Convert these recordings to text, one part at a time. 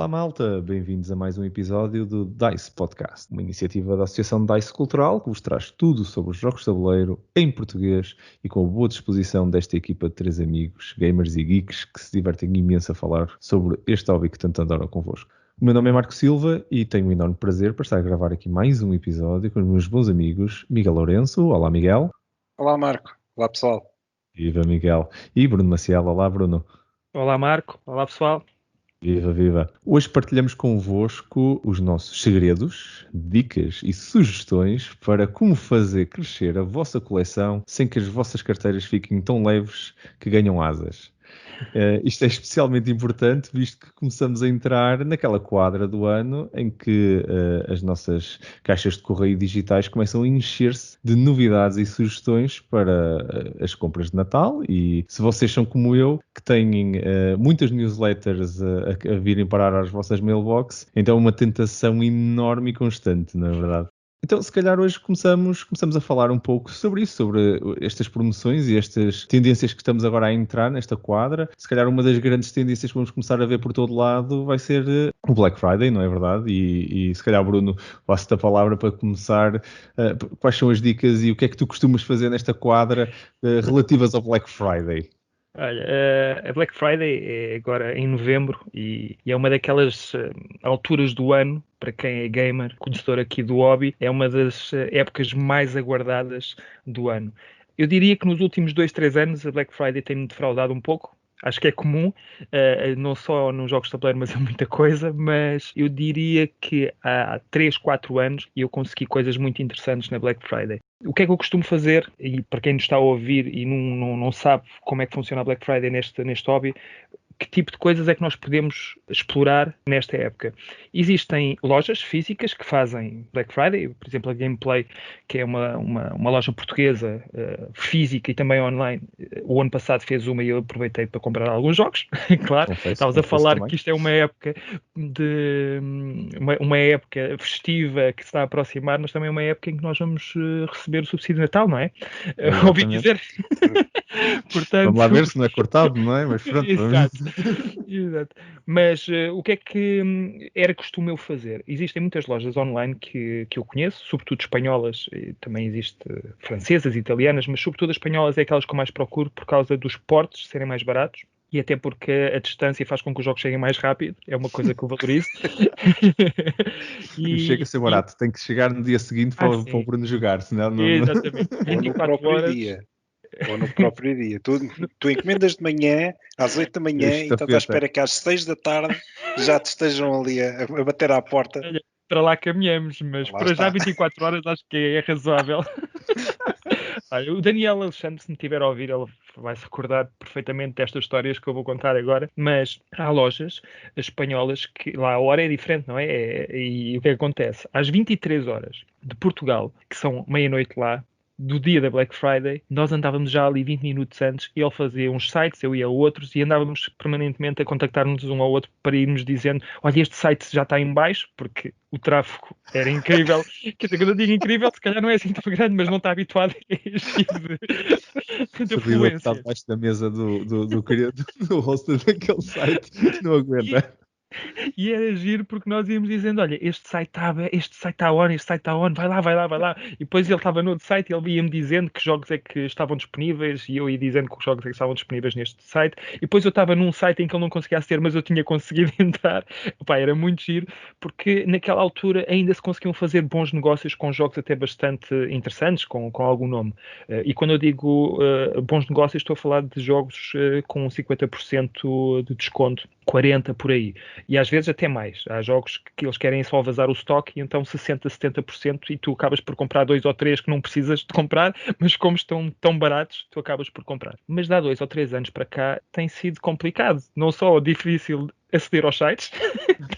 Olá malta, bem-vindos a mais um episódio do DICE Podcast, uma iniciativa da Associação DICE Cultural que vos traz tudo sobre os jogos de tabuleiro em português e com a boa disposição desta equipa de 3 amigos, gamers e geeks que se divertem imenso a falar sobre este hobby que tanto adoram convosco. O meu nome é Marco Silva e tenho um enorme prazer para estar a gravar aqui mais um episódio com os meus bons amigos Miguel Lourenço. Olá Miguel. Olá Marco, olá pessoal. Viva Miguel. E Bruno Maciel. Olá Bruno. Olá Marco, olá pessoal. Viva, viva! Hoje partilhamos convosco os nossos segredos, dicas e sugestões para como fazer crescer a vossa coleção sem que as vossas carteiras fiquem tão leves que ganham asas. Isto é especialmente importante visto que começamos a entrar naquela quadra do ano em que as nossas caixas de correio digitais começam a encher-se de novidades e sugestões para as compras de Natal, e se vocês são como eu, que têm muitas newsletters a virem parar às vossas mailbox, então é uma tentação enorme e constante, não é verdade? Então, se calhar hoje começamos a falar um pouco sobre isso, sobre estas promoções e estas tendências que estamos agora a entrar nesta quadra. Se calhar uma das grandes tendências que vamos começar a ver por todo lado vai ser o Black Friday, não é verdade? E se calhar, Bruno, passo-te a palavra para começar. Quais são as dicas e o que é que tu costumas fazer nesta quadra relativas ao Black Friday? Olha, a Black Friday é agora em novembro e é uma daquelas alturas do ano, para quem é gamer, conhecedor aqui do hobby, é uma das épocas mais aguardadas do ano. Eu diria que nos últimos 2-3 anos a Black Friday tem-me defraudado um pouco. Acho que é comum, não só nos jogos de tabuleiro, mas em muita coisa, mas eu diria que há 3-4 anos eu consegui coisas muito interessantes na Black Friday. O que é que eu costumo fazer, e para quem nos está a ouvir e não sabe como é que funciona a Black Friday neste hobby, que tipo de coisas é que nós podemos explorar nesta época? Existem lojas físicas que fazem Black Friday, por exemplo, a Gameplay, que é uma loja portuguesa física e também online. O ano passado fez uma e eu aproveitei para comprar alguns jogos, claro. Estavas a falar também que isto é uma época uma época festiva que se está a aproximar, mas também é uma época em que nós vamos receber o subsídio de Natal, não é? Ouvi dizer. Portanto, vamos lá ver se não é cortado, não é? Mas pronto, Exato. Mas o que é que era costume eu fazer? Existem muitas lojas online que eu conheço, sobretudo espanholas, também existe francesas, italianas, mas sobretudo as espanholas é aquelas que eu mais procuro por causa dos portes serem mais baratos. E até porque a distância faz com que os jogos cheguem mais rápido. É uma coisa que eu valorizo. Chega a ser barato. Tem que chegar no dia seguinte para o Bruno jogar. Senão não... Exatamente. 24 horas. Ou no próprio dia. Tu encomendas de manhã, às 8 da manhã, e estás à espera que às 6 da tarde já te estejam ali a bater à porta. Para lá caminhamos, mas lá para está. já 24 horas acho que é razoável. Olha, o Daniel Alexandre, se me tiver a ouvir, ele vai se recordar perfeitamente destas histórias que eu vou contar agora, mas há lojas espanholas que lá a hora é diferente, não é? E o que é que acontece? Às 23 horas de Portugal, que são meia-noite lá, do dia da Black Friday, nós andávamos já ali 20 minutos antes e ele fazia uns sites, eu ia a outros e andávamos permanentemente a contactar-nos um ao outro para irmos dizendo, olha, este site já está em baixo, porque o tráfego era incrível. Quer dizer, quando eu digo incrível, se calhar não é assim tão grande, mas não está habituado a este tipo de fluência. Está debaixo da mesa do host daquele site, não aguenta. E era giro porque nós íamos dizendo, olha, este site está on, vai lá. E depois ele estava no outro site e ele ia-me dizendo que jogos é que estavam disponíveis e eu ia dizendo que jogos é que estavam disponíveis neste site. E depois eu estava num site em que ele não conseguia aceder, mas eu tinha conseguido entrar. Epá, era muito giro porque naquela altura ainda se conseguiam fazer bons negócios com jogos até bastante interessantes, com algum nome. E quando eu digo bons negócios, estou a falar de jogos com 50% de desconto, 40% por aí. E às vezes até mais. Há jogos que eles querem só vazar o stock e então 60%, 70% e tu acabas por comprar 2 ou 3 que não precisas de comprar, mas como estão tão baratos, tu acabas por comprar. Mas de há 2 ou 3 anos para cá tem sido complicado. Não só difícil aceder aos sites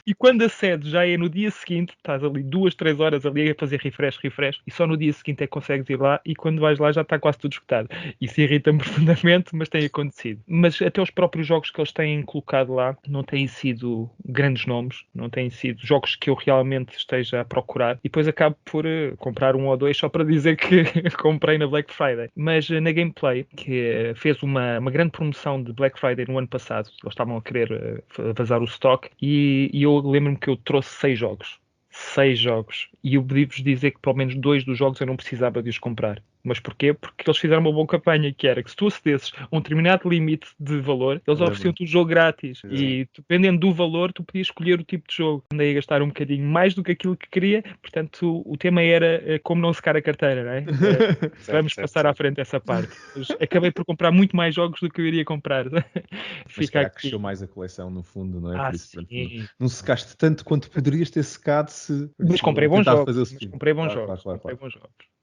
e quando acedes já é no dia seguinte, estás ali 2-3 horas ali a fazer refresh e só no dia seguinte é que consegues ir lá e quando vais lá já está quase tudo esgotado. Isso irrita-me profundamente, mas tem acontecido. Mas até os próprios jogos que eles têm colocado lá não têm sido grandes nomes, não têm sido jogos que eu realmente esteja a procurar e depois acabo por comprar 1 ou 2 só para dizer que comprei na Black Friday. Mas na Gameplay, que fez uma grande promoção de Black Friday no ano passado, eles estavam a querer fazer defasar o stock, e eu lembro-me que eu trouxe 6 jogos. 6 jogos. E eu podia-vos dizer que pelo menos 2 dos jogos eu não precisava de os comprar. Mas porquê? Porque eles fizeram uma boa campanha, que era que se tu acedesses a um determinado limite de valor, eles ofereciam-te o jogo grátis. E dependendo do valor, tu podias escolher o tipo de jogo. Andei a gastar um bocadinho mais do que aquilo que queria, portanto o tema era como não secar a carteira, não é? Vamos passar à frente essa parte. Mas acabei por comprar muito mais jogos do que eu iria comprar. Mas calhar cresceu mais a coleção, no fundo, não é? Por isso, sim. Não secaste tanto quanto poderias ter secado se... Mas comprei bons jogos. Claro.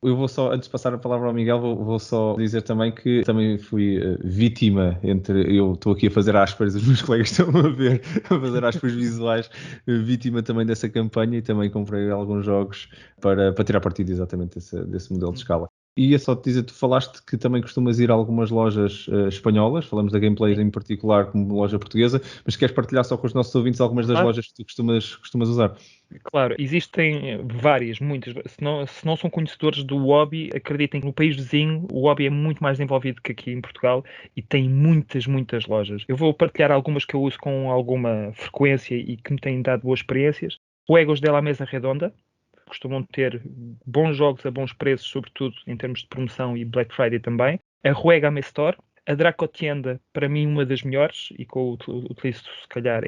Eu vou só, antes de passar a palavra ao Miguel, vou só dizer também que também fui vítima eu estou aqui a fazer aspas, os meus colegas estão a ver, a fazer aspas visuais, vítima também dessa campanha, e também comprei alguns jogos para tirar partido exatamente desse modelo de escala. E é só te dizer, tu falaste que também costumas ir a algumas lojas espanholas, falamos da Gameplay em particular como loja portuguesa, mas queres partilhar só com os nossos ouvintes algumas das lojas que tu costumas usar? Claro, existem várias, muitas. Se não são conhecedores do hobby, acreditem que no país vizinho o hobby é muito mais desenvolvido que aqui em Portugal e tem muitas, muitas lojas. Eu vou partilhar algumas que eu uso com alguma frequência e que me têm dado boas experiências. O Juegos de la Mesa Redonda. Costumam ter bons jogos a bons preços, sobretudo em termos de promoção e Black Friday também. A Juegame Store, a Dracotienda, para mim uma das melhores e que eu utilizo, se calhar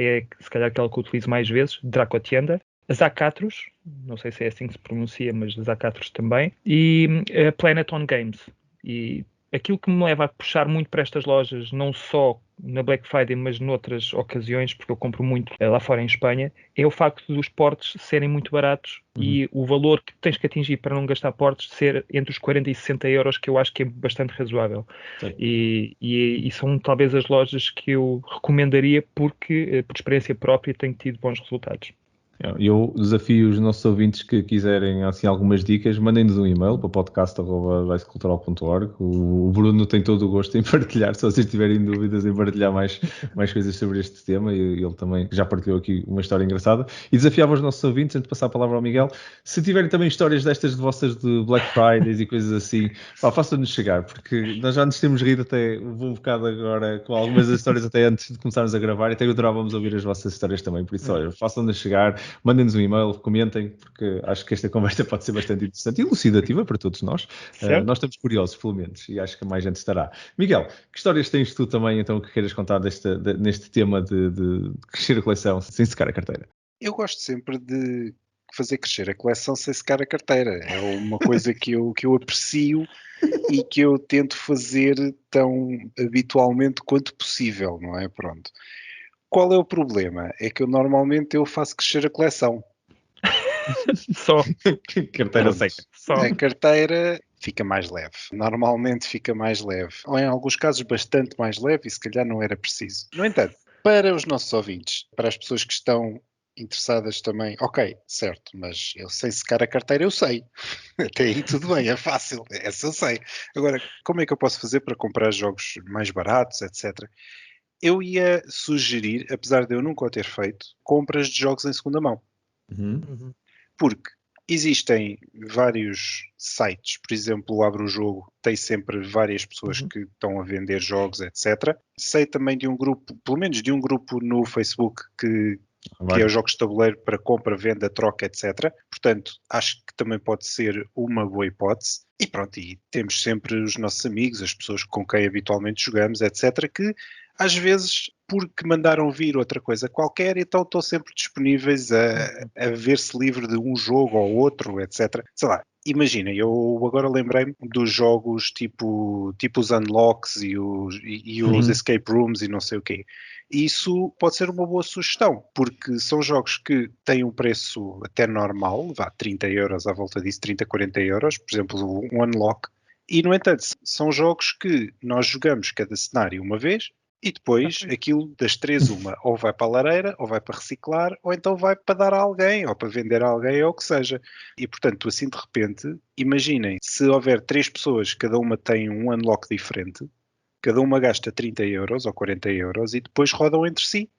aquela que eu utilizo mais vezes, Dracotienda. A Zacatros, não sei se é assim que se pronuncia, mas a Zacatros também. E a Planet on Games. E aquilo que me leva a puxar muito para estas lojas, não só na Black Friday, mas noutras ocasiões, porque eu compro muito lá fora em Espanha, é o facto dos portes serem muito baratos e o valor que tens que atingir para não gastar portes ser entre os 40 e 60 euros, que eu acho que é bastante razoável. E são talvez as lojas que eu recomendaria porque, por experiência própria, tenho tido bons resultados. Eu desafio os nossos ouvintes que quiserem assim, algumas dicas, mandem-nos um e-mail para podcast@vicecultural.org. O Bruno tem todo o gosto em partilhar, se vocês tiverem dúvidas, em partilhar mais coisas sobre este tema, e ele também já partilhou aqui uma história engraçada. E desafiava os nossos ouvintes, antes de passar a palavra ao Miguel, se tiverem também histórias destas de vossas de Black Fridays e coisas assim, façam-nos chegar, porque nós já nos temos rido até um bocado agora com algumas das histórias até antes de começarmos a gravar, e até adorávamos ouvir as vossas histórias também, por isso, olha, façam-nos chegar. Mandem-nos um e-mail, comentem, porque acho que esta conversa pode ser bastante interessante e elucidativa para todos nós. Nós estamos curiosos, pelo menos, e acho que mais gente estará. Miguel, que histórias tens tu também, então, que queiras contar neste tema de crescer a coleção sem secar a carteira? Eu gosto sempre de fazer crescer a coleção sem secar a carteira. É uma coisa que eu aprecio e que eu tento fazer tão habitualmente quanto possível, não é? Pronto. Qual é o problema? É que normalmente eu faço crescer a coleção. Só. Carteira seca. Só. A carteira fica mais leve. Normalmente fica mais leve. Ou em alguns casos bastante mais leve e se calhar não era preciso. No entanto, para os nossos ouvintes, para as pessoas que estão interessadas também, ok, certo, mas eu sei secar a carteira, eu sei. Até aí tudo bem, é fácil. Essa eu sei. Agora, como é que eu posso fazer para comprar jogos mais baratos, etc.? Eu ia sugerir, apesar de eu nunca o ter feito, compras de jogos em segunda mão. Porque existem vários sites, por exemplo, o Abre o Jogo tem sempre várias pessoas que estão a vender jogos, etc. Sei também de um grupo, pelo menos de um grupo no Facebook que é os jogos de tabuleiro para compra, venda, troca, etc. Portanto, acho que também pode ser uma boa hipótese. E pronto, e temos sempre os nossos amigos, as pessoas com quem habitualmente jogamos, etc., que às vezes, porque mandaram vir outra coisa qualquer, então estão sempre disponíveis a ver-se livre de um jogo ou outro, etc. Sei lá, imagina, eu agora lembrei-me dos jogos tipo os Unlocks e os Escape Rooms e não sei o quê. Isso pode ser uma boa sugestão, porque são jogos que têm um preço até normal, vá 30 euros à volta disso, 30, 40 euros, por exemplo, um Unlock. E, no entanto, são jogos que nós jogamos cada cenário uma vez e depois aquilo das 3 uma, ou vai para a lareira, ou vai para reciclar, ou então vai para dar a alguém, ou para vender a alguém, ou o que seja. E, portanto, assim de repente, imaginem, se houver 3 pessoas, cada uma tem um unlock diferente, cada uma gasta 30 euros ou 40 euros e depois rodam entre si.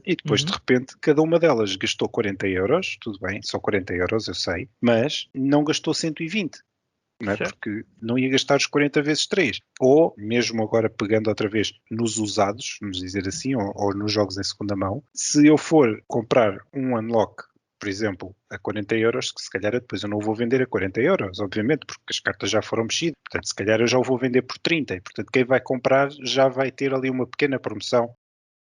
E depois, de repente, cada uma delas gastou 40 euros, tudo bem, só 40 euros, eu sei, mas não gastou 120. não é? Certo. Porque não ia gastar os 40 vezes 3. Ou, mesmo agora pegando outra vez nos usados, vamos dizer assim, ou nos jogos em segunda mão, se eu for comprar um unlock, por exemplo, a 40 euros, que se calhar depois eu não vou vender a 40 euros, obviamente, porque as cartas já foram mexidas. Portanto, se calhar eu já o vou vender por 30. E, portanto, quem vai comprar já vai ter ali uma pequena promoção.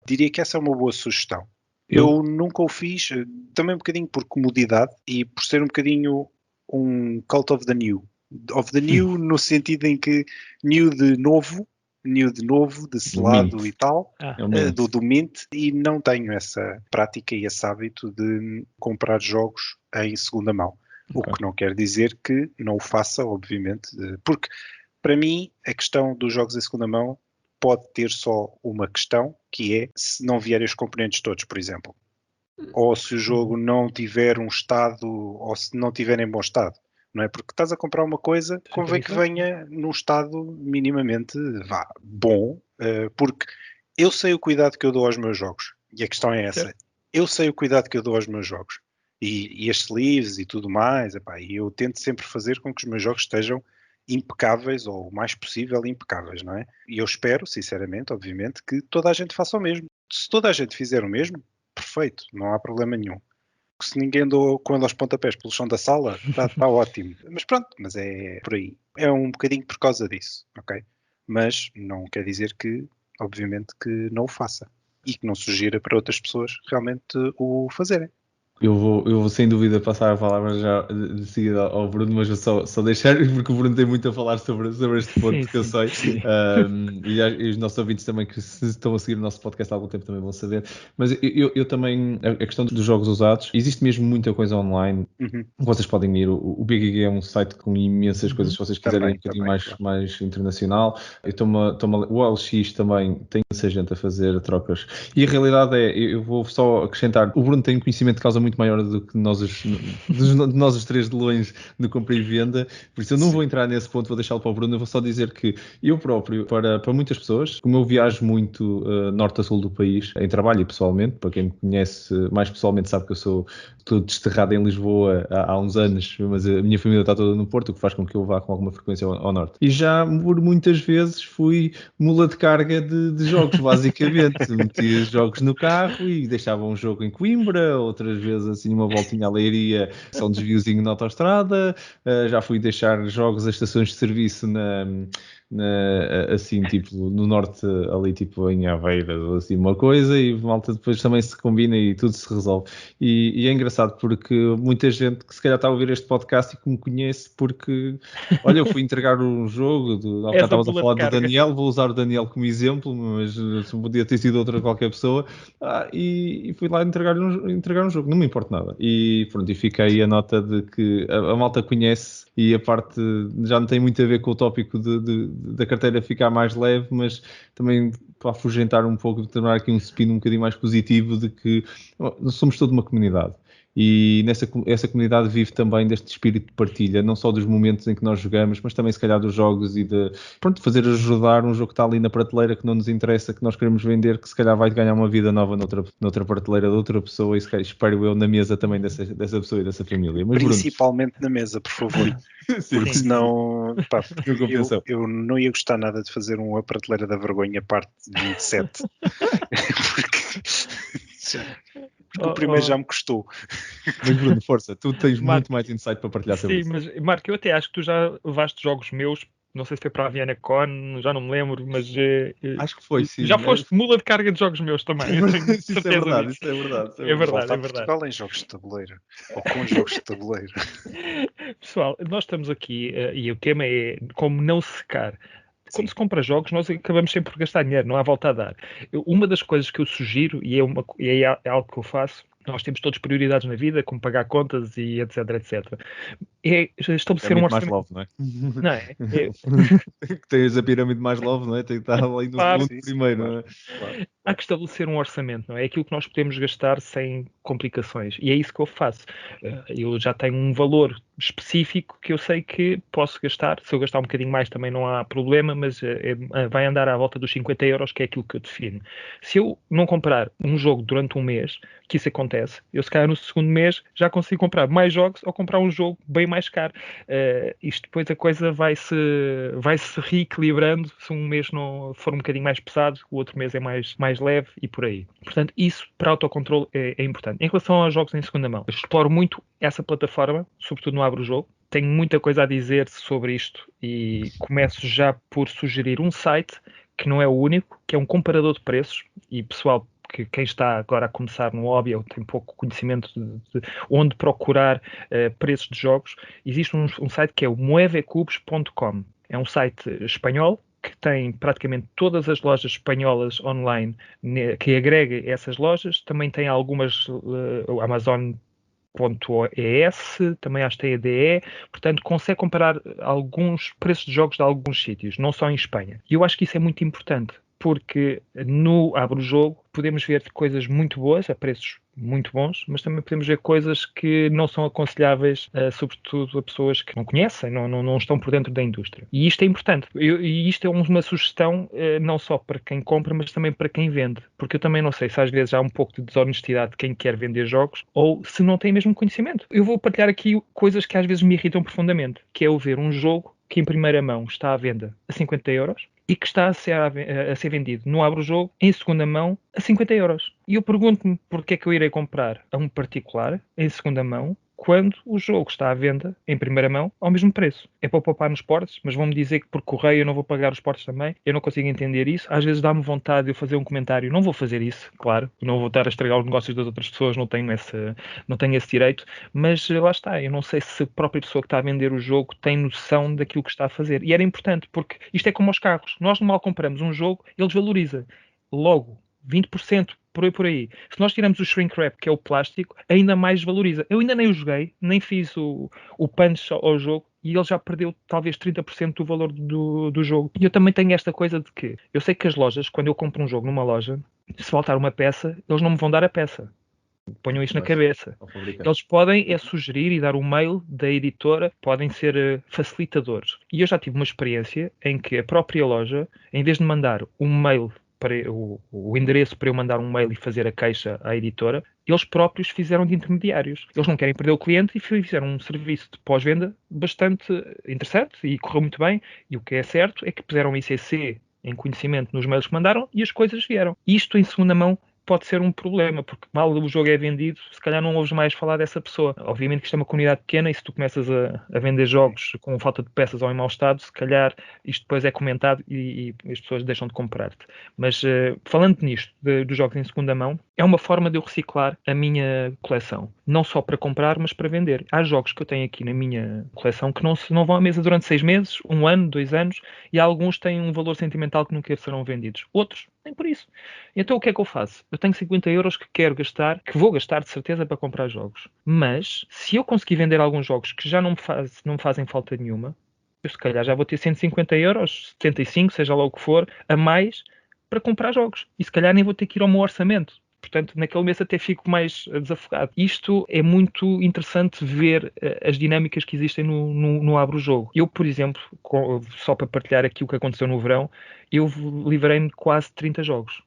Diria que essa é uma boa sugestão. Eu nunca o fiz, também um bocadinho por comodidade e por ser um bocadinho um cult of the new. Of the new no sentido em que new de novo, de selado Mint. e tal, É o Mint. do Mint, e não tenho essa prática e esse hábito de comprar jogos em segunda mão. O Ok. que não quer dizer que não o faça, obviamente, porque para mim a questão dos jogos em segunda mão pode ter só uma questão, que é se não vierem os componentes todos, por exemplo. Ou se o jogo não tiver um estado, ou se não tiver em bom estado. Não é? Porque estás a comprar uma coisa, convém que venha num estado minimamente bom, porque eu sei o cuidado que eu dou aos meus jogos. E a questão é essa. Certo. Eu sei o cuidado que eu dou aos meus jogos. E as sleeves e tudo mais, e eu tento sempre fazer com que os meus jogos estejam impecáveis, ou o mais possível impecáveis, não é? E eu espero, sinceramente, obviamente, que toda a gente faça o mesmo. Se toda a gente fizer o mesmo, perfeito, não há problema nenhum. Se ninguém andou com ele aos pontapés pelo chão da sala, está ótimo. Mas pronto, mas é por aí. É um bocadinho por causa disso, ok? Mas não quer dizer que, obviamente, que não o faça. E que não sugira para outras pessoas realmente o fazerem. Eu vou sem dúvida passar a palavra já de seguida ao Bruno, mas vou só deixar, porque o Bruno tem muito a falar sobre este ponto, que eu sei. E os nossos ouvintes também, que se estão a seguir o nosso podcast há algum tempo, também vão saber. Mas eu também, a questão dos jogos usados, existe mesmo muita coisa online. Vocês podem ir, o BGG é um site com imensas coisas, se vocês quiserem um bocadinho mais internacional. O OLX também tem essa gente a fazer trocas. E a realidade é, eu vou só acrescentar, o Bruno tem um conhecimento de causa muito maior do que nós os três de longe de compra e venda, por isso eu não vou entrar nesse ponto, vou deixá-lo para o Bruno. Eu vou só dizer que eu próprio, para muitas pessoas, como eu viajo muito norte a sul do país, em trabalho e pessoalmente, para quem me conhece mais pessoalmente sabe que eu estou desterrado em Lisboa há uns anos, mas a minha família está toda no Porto, o que faz com que eu vá com alguma frequência ao norte. E já por muitas vezes fui mula de carga de jogos, basicamente. Metia jogos no carro e deixava um jogo em Coimbra, outras vezes assim uma voltinha à Leiria, só um desviozinho na autoestrada. Já fui deixar jogos a estações de serviço assim, tipo, no norte, ali, tipo, em Aveiro, ou assim, uma coisa, e malta depois também se combina e tudo se resolve. E é engraçado porque muita gente que se calhar está a ouvir este podcast e que me conhece porque, olha, eu fui entregar um jogo, há bocado estavas a falar do Daniel, vou usar o Daniel como exemplo, mas podia ter sido outra qualquer pessoa, e fui lá entregar um jogo, não me importa nada. E pronto, e fica aí a nota de que a malta conhece, e a parte já não tem muito a ver com o tópico da carteira ficar mais leve, mas também para afugentar um pouco, tornar aqui um spin um bocadinho mais positivo de que nós somos toda uma comunidade. E essa comunidade vive também deste espírito de partilha, não só dos momentos em que nós jogamos, mas também se calhar dos jogos e de fazer ajudar um jogo que está ali na prateleira, que não nos interessa, que nós queremos vender, que se calhar vai ganhar uma vida nova noutra prateleira de outra pessoa, e se calhar, espero eu, na mesa também dessa pessoa e dessa família. Mas, principalmente na mesa, por favor. Porque senão eu não ia gostar nada de fazer uma prateleira da vergonha parte 27. Porque o primeiro já me custou. Mas Bruno, força, tu tens muito mais insight para partilhar sobre isso. Sim, mas Marco, eu até acho que tu já levaste jogos meus, não sei se foi para a Viena Con, já não me lembro, mas acho que foi, sim. Já foste mula de carga de jogos meus também. Isso é verdade, isso é verdade. É verdade. Portugal em jogos de tabuleiro, ou com jogos de tabuleiro. Pessoal, nós estamos aqui e o tema é como não secar. Quando se compra jogos, nós acabamos sempre por gastar dinheiro, não há volta a dar. Uma das coisas que eu sugiro, e é algo que eu faço, nós temos todos prioridades na vida, como pagar contas e etc, é estabelecer um orçamento. Mais love, não é? Não é? Tens a pirâmide mais love, não é? Tem que estar ali no segundo primeiro, não é? Claro. Há que estabelecer um orçamento, não é? É aquilo que nós podemos gastar sem complicações. E é isso que eu faço. Eu já tenho um valor específico que eu sei que posso gastar. Se eu gastar um bocadinho mais também não há problema, mas vai andar à volta dos 50 euros, que é aquilo que eu defino. Se eu não comprar um jogo durante um mês, que isso acontece, eu se calhar no segundo mês já consigo comprar mais jogos ou comprar um jogo bem mais caro. Isto depois a coisa vai-se reequilibrando. Se um mês não for um bocadinho mais pesado, o outro mês é mais leve e por aí. Portanto, isso para autocontrole é importante. Em relação aos jogos em segunda mão, eu exploro muito essa plataforma, sobretudo no Abro Jogo. Tenho muita coisa a dizer sobre isto e começo já por sugerir um site que não é o único, que é um comparador de preços, e pessoal, que quem está agora a começar no hobby ou tem pouco conhecimento de onde procurar preços de jogos, existe um site que é o moevecubos.com. É um site espanhol que tem praticamente todas as lojas espanholas online que agrega essas lojas. Também tem algumas, Amazon.es, também acho que tem a DE, portanto consegue comparar alguns preços de jogos de alguns sítios, não só em Espanha. E eu acho que isso é muito importante, porque no Abro Jogo podemos ver coisas muito boas, a preços muito bons, mas também podemos ver coisas que não são aconselháveis, sobretudo a pessoas que não conhecem, não estão por dentro da indústria. E isto é importante. E isto é uma sugestão não só para quem compra, mas também para quem vende. Porque eu também não sei se às vezes há um pouco de desonestidade de quem quer vender jogos ou se não tem mesmo conhecimento. Eu vou partilhar aqui coisas que às vezes me irritam profundamente, que é eu ver um jogo que em primeira mão está à venda a 50 euros e que está a ser vendido no Abro Jogo em segunda mão a 50 euros. E eu pergunto-me porque é que eu irei comprar a um particular em segunda mão quando o jogo está à venda em primeira mão ao mesmo preço. É para poupar nos portos, mas vão-me dizer que por correio eu não vou pagar os portos também. Eu não consigo entender isso. Às vezes dá-me vontade de eu fazer um comentário. Não vou fazer isso, claro. Não vou estar a estragar os negócios das outras pessoas, não tenho esse direito. Mas lá está. Eu não sei se a própria pessoa que está a vender o jogo tem noção daquilo que está a fazer. E era importante, porque isto é como aos carros. Nós mal compramos um jogo, ele desvaloriza. Logo, 20% por aí. Se nós tiramos o shrink wrap, que é o plástico, ainda mais valoriza. Eu ainda nem o joguei, nem fiz o punch ao jogo, e ele já perdeu talvez 30% do valor do jogo. E eu também tenho esta coisa de que eu sei que as lojas, quando eu compro um jogo numa loja, se faltar uma peça, eles não me vão dar a peça. Ponham isto na cabeça. Eles podem sugerir e dar o mail da editora, podem ser facilitadores. E eu já tive uma experiência em que a própria loja, em vez de mandar um mail para o endereço para eu mandar um mail e fazer a queixa à editora, eles próprios fizeram de intermediários. Eles não querem perder o cliente e fizeram um serviço de pós-venda bastante interessante e correu muito bem. E o que é certo é que puseram ICC em conhecimento nos mails que mandaram e as coisas vieram. Isto em segunda mão pode ser um problema, porque mal o jogo é vendido, se calhar não ouves mais falar dessa pessoa. Obviamente que isto é uma comunidade pequena e se tu começas a vender jogos com falta de peças ou em mau estado, se calhar isto depois é comentado e as pessoas deixam de comprar-te. Mas falando nisto, dos jogos em segunda mão, é uma forma de eu reciclar a minha coleção. Não só para comprar, mas para vender. Há jogos que eu tenho aqui na minha coleção que não vão à mesa durante 6 meses, 1 ano, 2 anos, e alguns têm um valor sentimental que nunca serão vendidos. Outros, nem por isso. Então o que é que eu faço? Eu tenho 50 euros que quero gastar, que vou gastar de certeza para comprar jogos. Mas, se eu conseguir vender alguns jogos que já não me fazem falta nenhuma, eu se calhar já vou ter 150 euros, 75, seja lá o que for, a mais para comprar jogos. E se calhar nem vou ter que ir ao meu orçamento. Portanto, naquele mês até fico mais desafogado. Isto é muito interessante ver as dinâmicas que existem no Abro Jogo. Eu, por exemplo, só para partilhar aqui o que aconteceu no verão, eu livrei-me de quase 30 jogos.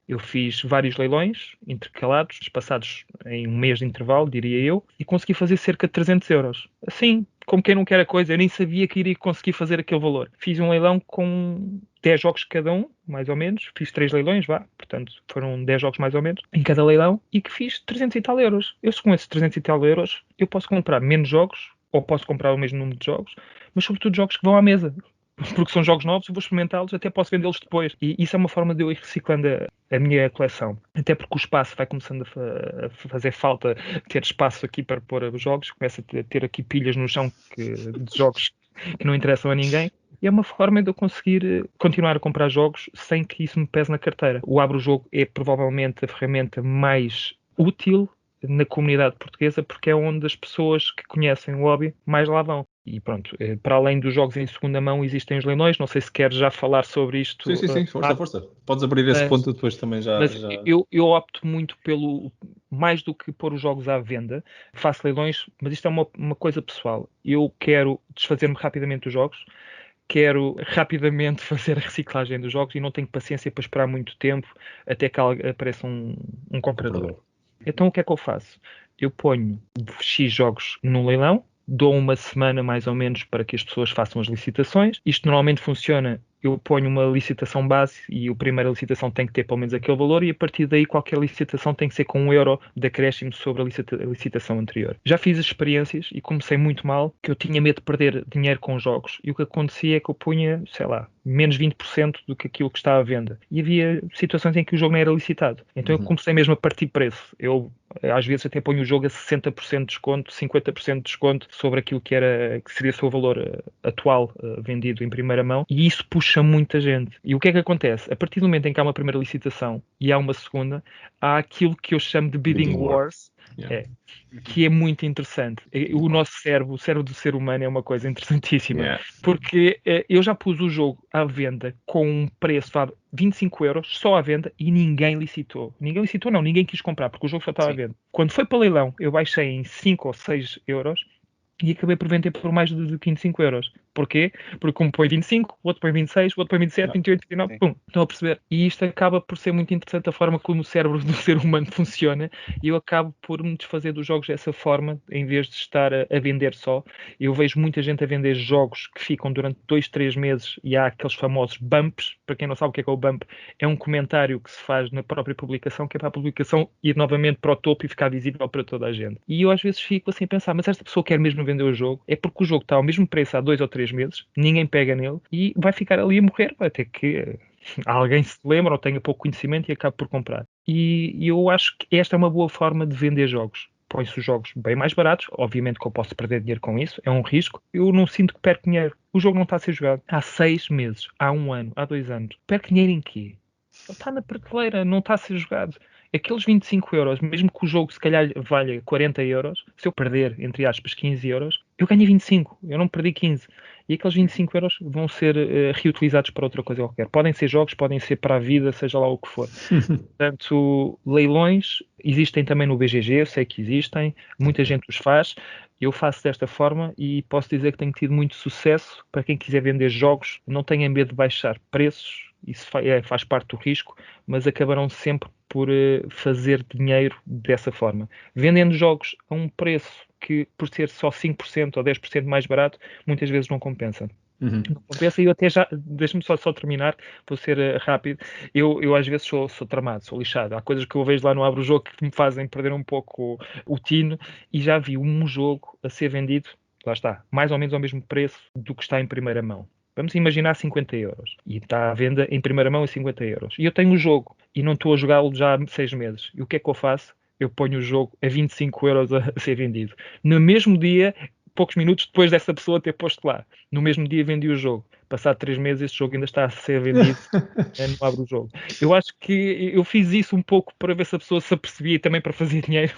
Eu fiz vários leilões intercalados, espaçados em um mês de intervalo, diria eu, e consegui fazer cerca de 300 euros. Assim, como quem não quer a coisa, eu nem sabia que iria conseguir fazer aquele valor. Fiz um leilão com 10 jogos cada um, mais ou menos. Fiz 3 leilões, portanto, foram 10 jogos mais ou menos, em cada leilão, e que fiz 300 e tal euros. Eu, com esses 300 e tal euros, eu posso comprar menos jogos, ou posso comprar o mesmo número de jogos, mas sobretudo jogos que vão à mesa. Porque são jogos novos, eu vou experimentá-los, até posso vendê-los depois. E isso é uma forma de eu ir reciclando a minha coleção. Até porque o espaço vai começando a fazer falta, ter espaço aqui para pôr os jogos, começa a ter aqui pilhas no chão de jogos que não interessam a ninguém. E é uma forma de eu conseguir continuar a comprar jogos sem que isso me pese na carteira. O Abro Jogo é provavelmente a ferramenta mais útil na comunidade portuguesa, porque é onde as pessoas que conhecem o hobby mais lá vão. E pronto, para além dos jogos em segunda mão, existem os leilões. Não sei se queres já falar sobre isto. Sim, força. Podes abrir esse ponto depois também já. Mas eu opto muito mais do que pôr os jogos à venda, faço leilões, mas isto é uma coisa pessoal. Eu quero desfazer-me rapidamente dos jogos, quero rapidamente fazer a reciclagem dos jogos e não tenho paciência para esperar muito tempo até que apareça um comprador. Então o que é que eu faço? Eu ponho X jogos no leilão, dou uma semana mais ou menos para que as pessoas façam as licitações. Isto normalmente funciona. Eu ponho uma licitação base e a primeira licitação tem que ter pelo menos aquele valor e a partir daí qualquer licitação tem que ser com €1 de acréscimo sobre a licitação anterior. Já fiz experiências e comecei muito mal, que eu tinha medo de perder dinheiro com jogos e o que acontecia é que eu punha, sei lá, menos 20% do que aquilo que está à venda. E havia situações em que o jogo não era licitado. Então eu comecei mesmo a partir preço. Eu às vezes até ponho o jogo a 60% de desconto, 50% de desconto sobre aquilo que seria o seu valor atual vendido em primeira mão e isso puxa muita gente. E o que é que acontece? A partir do momento em que há uma primeira licitação e há uma segunda, há aquilo que eu chamo de bidding wars. Que é muito interessante. O nosso cérebro, o cérebro do ser humano é uma coisa interessantíssima, porque eu já pus o jogo à venda com um preço de 25€, só à venda, e ninguém licitou. Ninguém licitou não, ninguém quis comprar, porque o jogo só estava à venda. Quando foi para leilão, eu baixei em 5 ou 6€ e acabei por vender por mais de 25€. Porquê? Porque um põe 25, o outro põe 26, o outro põe 27, 28, 29, pum. Estão a perceber? E isto acaba por ser muito interessante a forma como o cérebro do ser humano funciona e eu acabo por me desfazer dos jogos dessa forma, em vez de estar a vender só. Eu vejo muita gente a vender jogos que ficam durante 2, 3 meses e há aqueles famosos bumps. Para quem não sabe o que é o bump, é um comentário que se faz na própria publicação, que é para a publicação ir novamente para o topo e ficar visível para toda a gente. E eu às vezes fico assim a pensar, mas esta pessoa quer mesmo vender o jogo? É porque o jogo está ao mesmo preço há 2 ou 3 meses, ninguém pega nele e vai ficar ali a morrer até que alguém se lembra ou tenha pouco conhecimento e acabe por comprar. E eu acho que esta é uma boa forma de vender jogos. Põe-se os jogos bem mais baratos, obviamente que eu posso perder dinheiro com isso, é um risco. Eu não sinto que perco dinheiro. O jogo não está a ser jogado há 6 meses, há 1 ano, há 2 anos. Perco dinheiro em quê? Está na prateleira, não está a ser jogado. Aqueles 25€, mesmo que o jogo se calhar valha 40€, se eu perder, entre aspas, 15€, eu ganhei 25, eu não perdi 15. E aqueles 25€ vão ser reutilizados para outra coisa qualquer. Podem ser jogos, podem ser para a vida, seja lá o que for. Portanto, leilões existem também no BGG, eu sei que existem, muita gente os faz. Eu faço desta forma e posso dizer que tenho tido muito sucesso. Para quem quiser vender jogos, não tenha medo de baixar preços. Isso faz parte do risco, mas acabarão sempre por fazer dinheiro dessa forma. Vendendo jogos a um preço que, por ser só 5% ou 10% mais barato, muitas vezes não compensa. Não compensa. E eu até já, deixa-me só terminar, vou ser rápido. Eu às vezes sou tramado, sou lixado. Há coisas que eu vejo lá no Abro o Jogo que me fazem perder um pouco o tino, e já vi um jogo a ser vendido, lá está, mais ou menos ao mesmo preço do que está em primeira mão. Vamos imaginar 50€ e está à venda em primeira mão a 50€. E eu tenho o jogo e não estou a jogá-lo já há 6 meses. E o que é que eu faço? Eu ponho o jogo a 25€ a ser vendido. No mesmo dia, poucos minutos depois dessa pessoa ter posto lá. No mesmo dia vendi o jogo. Passado 3 meses, esse jogo ainda está a ser vendido. Não abre o jogo. Eu acho que eu fiz isso um pouco para ver se a pessoa se apercebia e também para fazer dinheiro.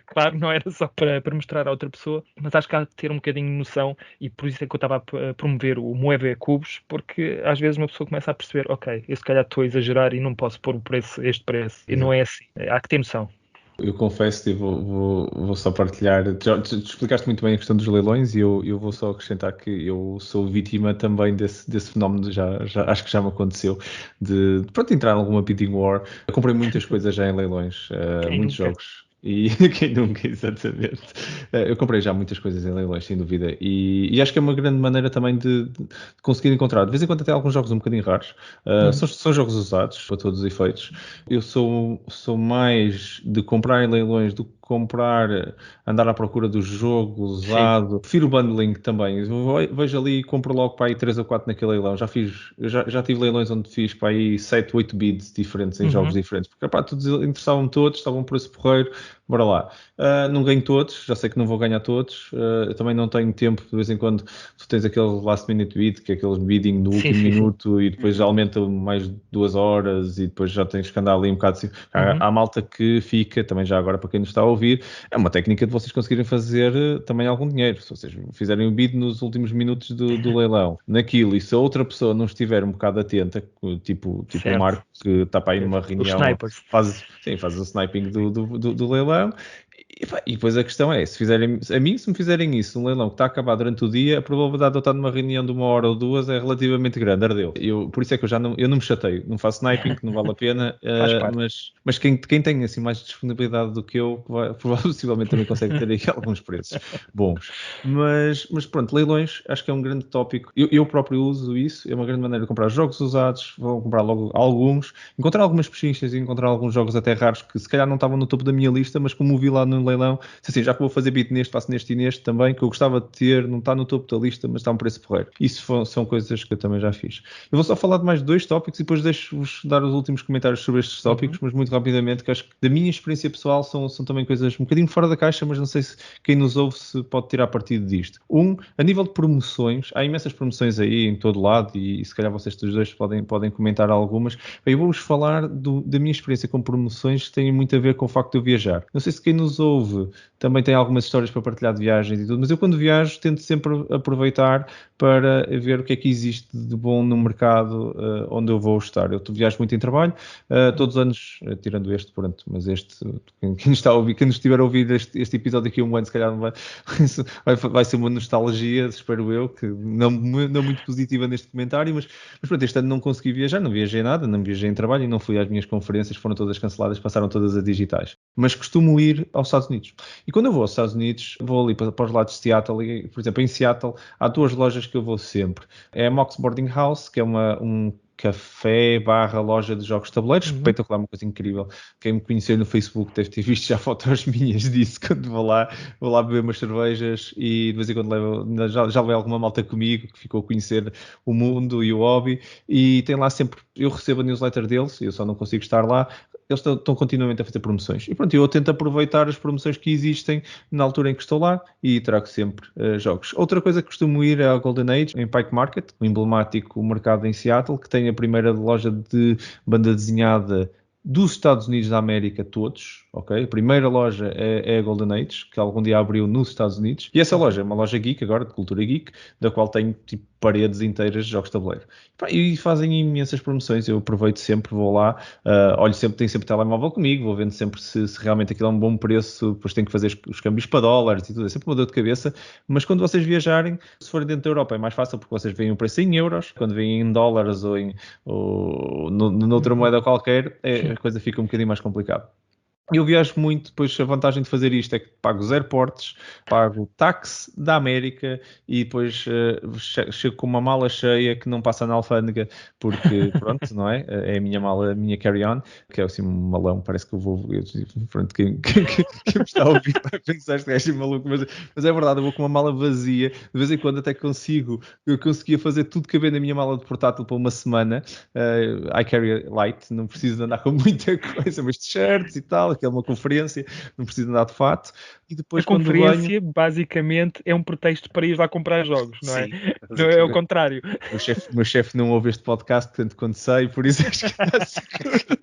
Claro, não era só para mostrar a outra pessoa, mas acho que há de ter um bocadinho de noção, e por isso é que eu estava a promover o Mueve Cubos, porque às vezes uma pessoa começa a perceber, ok, eu se calhar estou a exagerar e não posso pôr este preço. E não é assim. Há que ter noção. Eu confesso, e vou só partilhar. Tu explicaste muito bem a questão dos leilões e eu vou só acrescentar que eu sou vítima também desse fenómeno. Já acho que já me aconteceu de entrar em alguma bidding war. Eu comprei muitas coisas já em leilões, muitos jogos. E quem nunca, exatamente. Eu comprei já muitas coisas em leilões, sem dúvida. E acho que é uma grande maneira também de conseguir encontrar. De vez em quando até alguns jogos um bocadinho raros. São jogos usados, para todos os efeitos. Eu sou mais de comprar em leilões do que andar à procura do jogo usado. Sim. Prefiro o bundling também. Vejo ali e compro logo para aí 3 ou 4 naquele leilão. Já tive leilões onde fiz para aí 7, 8 bids diferentes em jogos diferentes. Porque todos interessavam-me todos, estavam por esse porreiro. Bora lá. Não ganho todos, já sei que não vou ganhar todos. Eu também não tenho tempo, de vez em quando tu tens aquele last minute bid, que é aquele bidding do último minuto, e depois já aumenta mais 2 horas e depois já tens que andar ali um bocado assim. Há malta que fica, também já agora para quem nos está a ouvir, é uma técnica de vocês conseguirem fazer também algum dinheiro. Se vocês fizerem o bid nos últimos minutos do leilão, naquilo, e se a outra pessoa não estiver um bocado atenta, tipo o Marco, que está para aí numa reunião, faz o sniping do leilão, E depois a questão é, se me fizerem isso, um leilão que está a acabar durante o dia, a probabilidade de eu estar numa reunião de 1 hora ou 2 é relativamente grande, ardeu. Por isso é que eu não me chateio, não faço sniping, que não vale a pena, mas quem tem assim mais disponibilidade do que eu, possivelmente também consegue ter aí alguns preços bons. Mas pronto, leilões acho que é um grande tópico. Eu próprio uso isso, é uma grande maneira de comprar jogos usados, vou comprar logo alguns, encontrar algumas pechinchas e encontrar alguns jogos até raros que se calhar não estavam no topo da minha lista, mas como vi lá no leilão, assim, já que vou fazer bid neste, faço neste e neste também, que eu gostava de ter, não está no topo da lista, mas está um preço porreiro. Isso são coisas que eu também já fiz. Eu vou só falar de mais 2 tópicos e depois deixo-vos dar os últimos comentários sobre estes tópicos, mas muito rapidamente, que acho que da minha experiência pessoal são também coisas um bocadinho fora da caixa, mas não sei se quem nos ouve se pode tirar partido disto. A nível de promoções, há imensas promoções aí em todo lado e se calhar vocês todos dois podem comentar algumas. Eu vou-vos falar da minha experiência com promoções que tem muito a ver com o facto de eu viajar. Não sei se quem nos ouve também tem algumas histórias para partilhar de viagens e tudo, mas eu quando viajo tento sempre aproveitar para ver o que é que existe de bom no mercado onde eu vou estar. Eu viajo muito em trabalho, todos os anos, tirando este, pronto, mas quem estiver a ouvir este episódio daqui a um ano, se calhar vai ser uma nostalgia, espero eu, que não muito positiva neste comentário, mas pronto, este ano não consegui viajar, não viajei nada, não viajei em trabalho e não fui às minhas conferências, foram todas canceladas, passaram todas a digitais. Mas costumo ir aos Estados Unidos. E quando eu vou aos Estados Unidos, vou ali para os lados de Seattle, e, por exemplo, em Seattle há 2 lojas que eu vou sempre. É a Mox Boarding House, que é um café / loja de jogos de tabuleiros, espetacular, uma coisa incrível. Quem me conheceu no Facebook deve ter visto já fotos minhas disso quando vou lá beber umas cervejas e de vez em quando já levei alguma malta comigo que ficou a conhecer o mundo e o hobby, e tem lá sempre, eu recebo a newsletter deles, eu só não consigo estar lá, eles estão continuamente a fazer promoções. E pronto, eu tento aproveitar as promoções que existem na altura em que estou lá e trago sempre jogos. Outra coisa que costumo ir é a Golden Age, em Pike Market, o emblemático mercado em Seattle, que tem a primeira loja de banda desenhada dos Estados Unidos da América todos, ok? A primeira loja é a Golden Age, que algum dia abriu nos Estados Unidos. E essa loja é uma loja geek agora, de cultura geek, da qual tem tipo paredes inteiras de jogos de tabuleiro. E fazem imensas promoções, eu aproveito sempre, vou lá, tenho sempre telemóvel comigo, vou vendo sempre se realmente aquilo é um bom preço, depois tenho que fazer os câmbios para dólares e tudo, é sempre uma dor de cabeça, mas quando vocês viajarem, se forem dentro da Europa é mais fácil porque vocês veem o preço em euros, quando veem em dólares ou noutra moeda qualquer, a coisa fica um bocadinho mais complicada. Eu viajo muito, depois a vantagem de fazer isto é que pago os aeroportos, pago táxi da América e depois chego com uma mala cheia que não passa na alfândega, porque pronto, não é? É a minha mala, a minha carry-on, que é assim um malão, parece que eu vou... Pronto, quem me está a ouvir vai pensar este gajo é maluco, mas é verdade, eu vou com uma mala vazia, de vez em quando até eu conseguia fazer tudo caber na minha mala de portátil para uma semana, I carry light, não preciso de andar com muita coisa, mas t-shirts e tal, que é uma conferência, não preciso andar de fato. E depois, a conferência, basicamente, é um pretexto para ir lá comprar jogos, não é? Sim, não é o contrário. O meu chefe não ouve este podcast, tanto quanto sei, por isso acho que está seguro.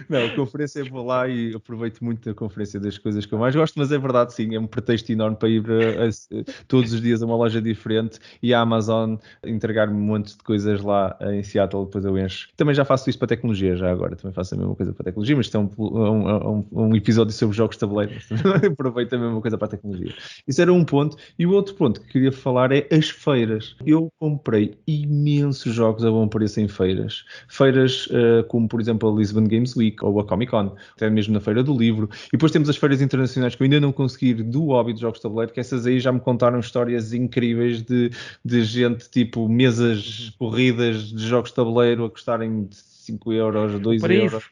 Não, a conferência eu vou lá e aproveito muito a conferência das coisas que eu mais gosto, mas é verdade, sim, é um pretexto enorme para ir todos os dias a uma loja diferente e a Amazon entregar-me um monte de coisas lá em Seattle, depois eu encho. Também já faço isso para tecnologia, já agora, também faço a mesma coisa para tecnologia, mas isto é um episódio sobre jogos de tabuleiro, aproveito a mesma coisa para a tecnologia. Isso era um ponto. E o outro ponto que queria falar é as feiras. Eu comprei imensos jogos a bom preço em feiras. Feiras como, por exemplo, a Lisbon Games Week ou a Comic Con, até mesmo na Feira do Livro. E depois temos as feiras internacionais que eu ainda não consegui ir do hobby de jogos de tabuleiro, que essas aí já me contaram histórias incríveis de gente, tipo, mesas corridas de jogos de tabuleiro a custarem 5 euros, 2 euros.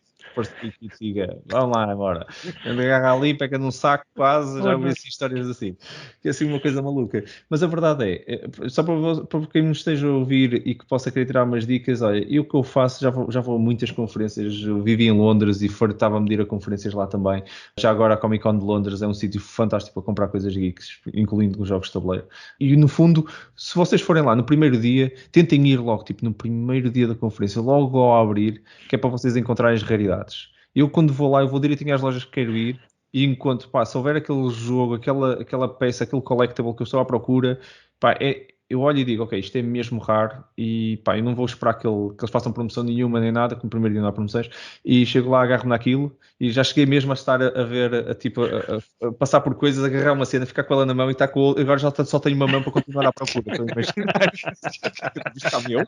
Vamos lá agora. Agarra ali, pega num saco quase, já ouvi assim, histórias assim. Que é assim uma coisa maluca. Mas a verdade só para quem nos esteja a ouvir e que possa querer tirar umas dicas, olha, e o que eu faço, já vou a muitas conferências, eu vivi em Londres e fartava-me de ir a conferências lá também. Já agora a Comic Con de Londres é um sítio fantástico para comprar coisas geeks, incluindo os jogos de tabuleiro. E no fundo, se vocês forem lá no primeiro dia, tentem ir logo, tipo, no primeiro dia da conferência, logo ao abrir, que é para vocês encontrarem as raridades. Eu quando vou lá, eu vou direitinho às lojas que quero ir e enquanto, se houver aquele jogo, aquela peça, aquele collectible que eu estou à procura, eu olho e digo, ok, isto é mesmo raro e pá, eu não vou esperar que eles façam promoção nenhuma nem nada, que no primeiro dia não há promoções, e chego lá, agarro naquilo e já cheguei mesmo a estar a ver, a passar por coisas, agarrar uma cena, ficar com ela na mão e estar com agora já só tenho uma mão para continuar à procura. Então, isto está meu.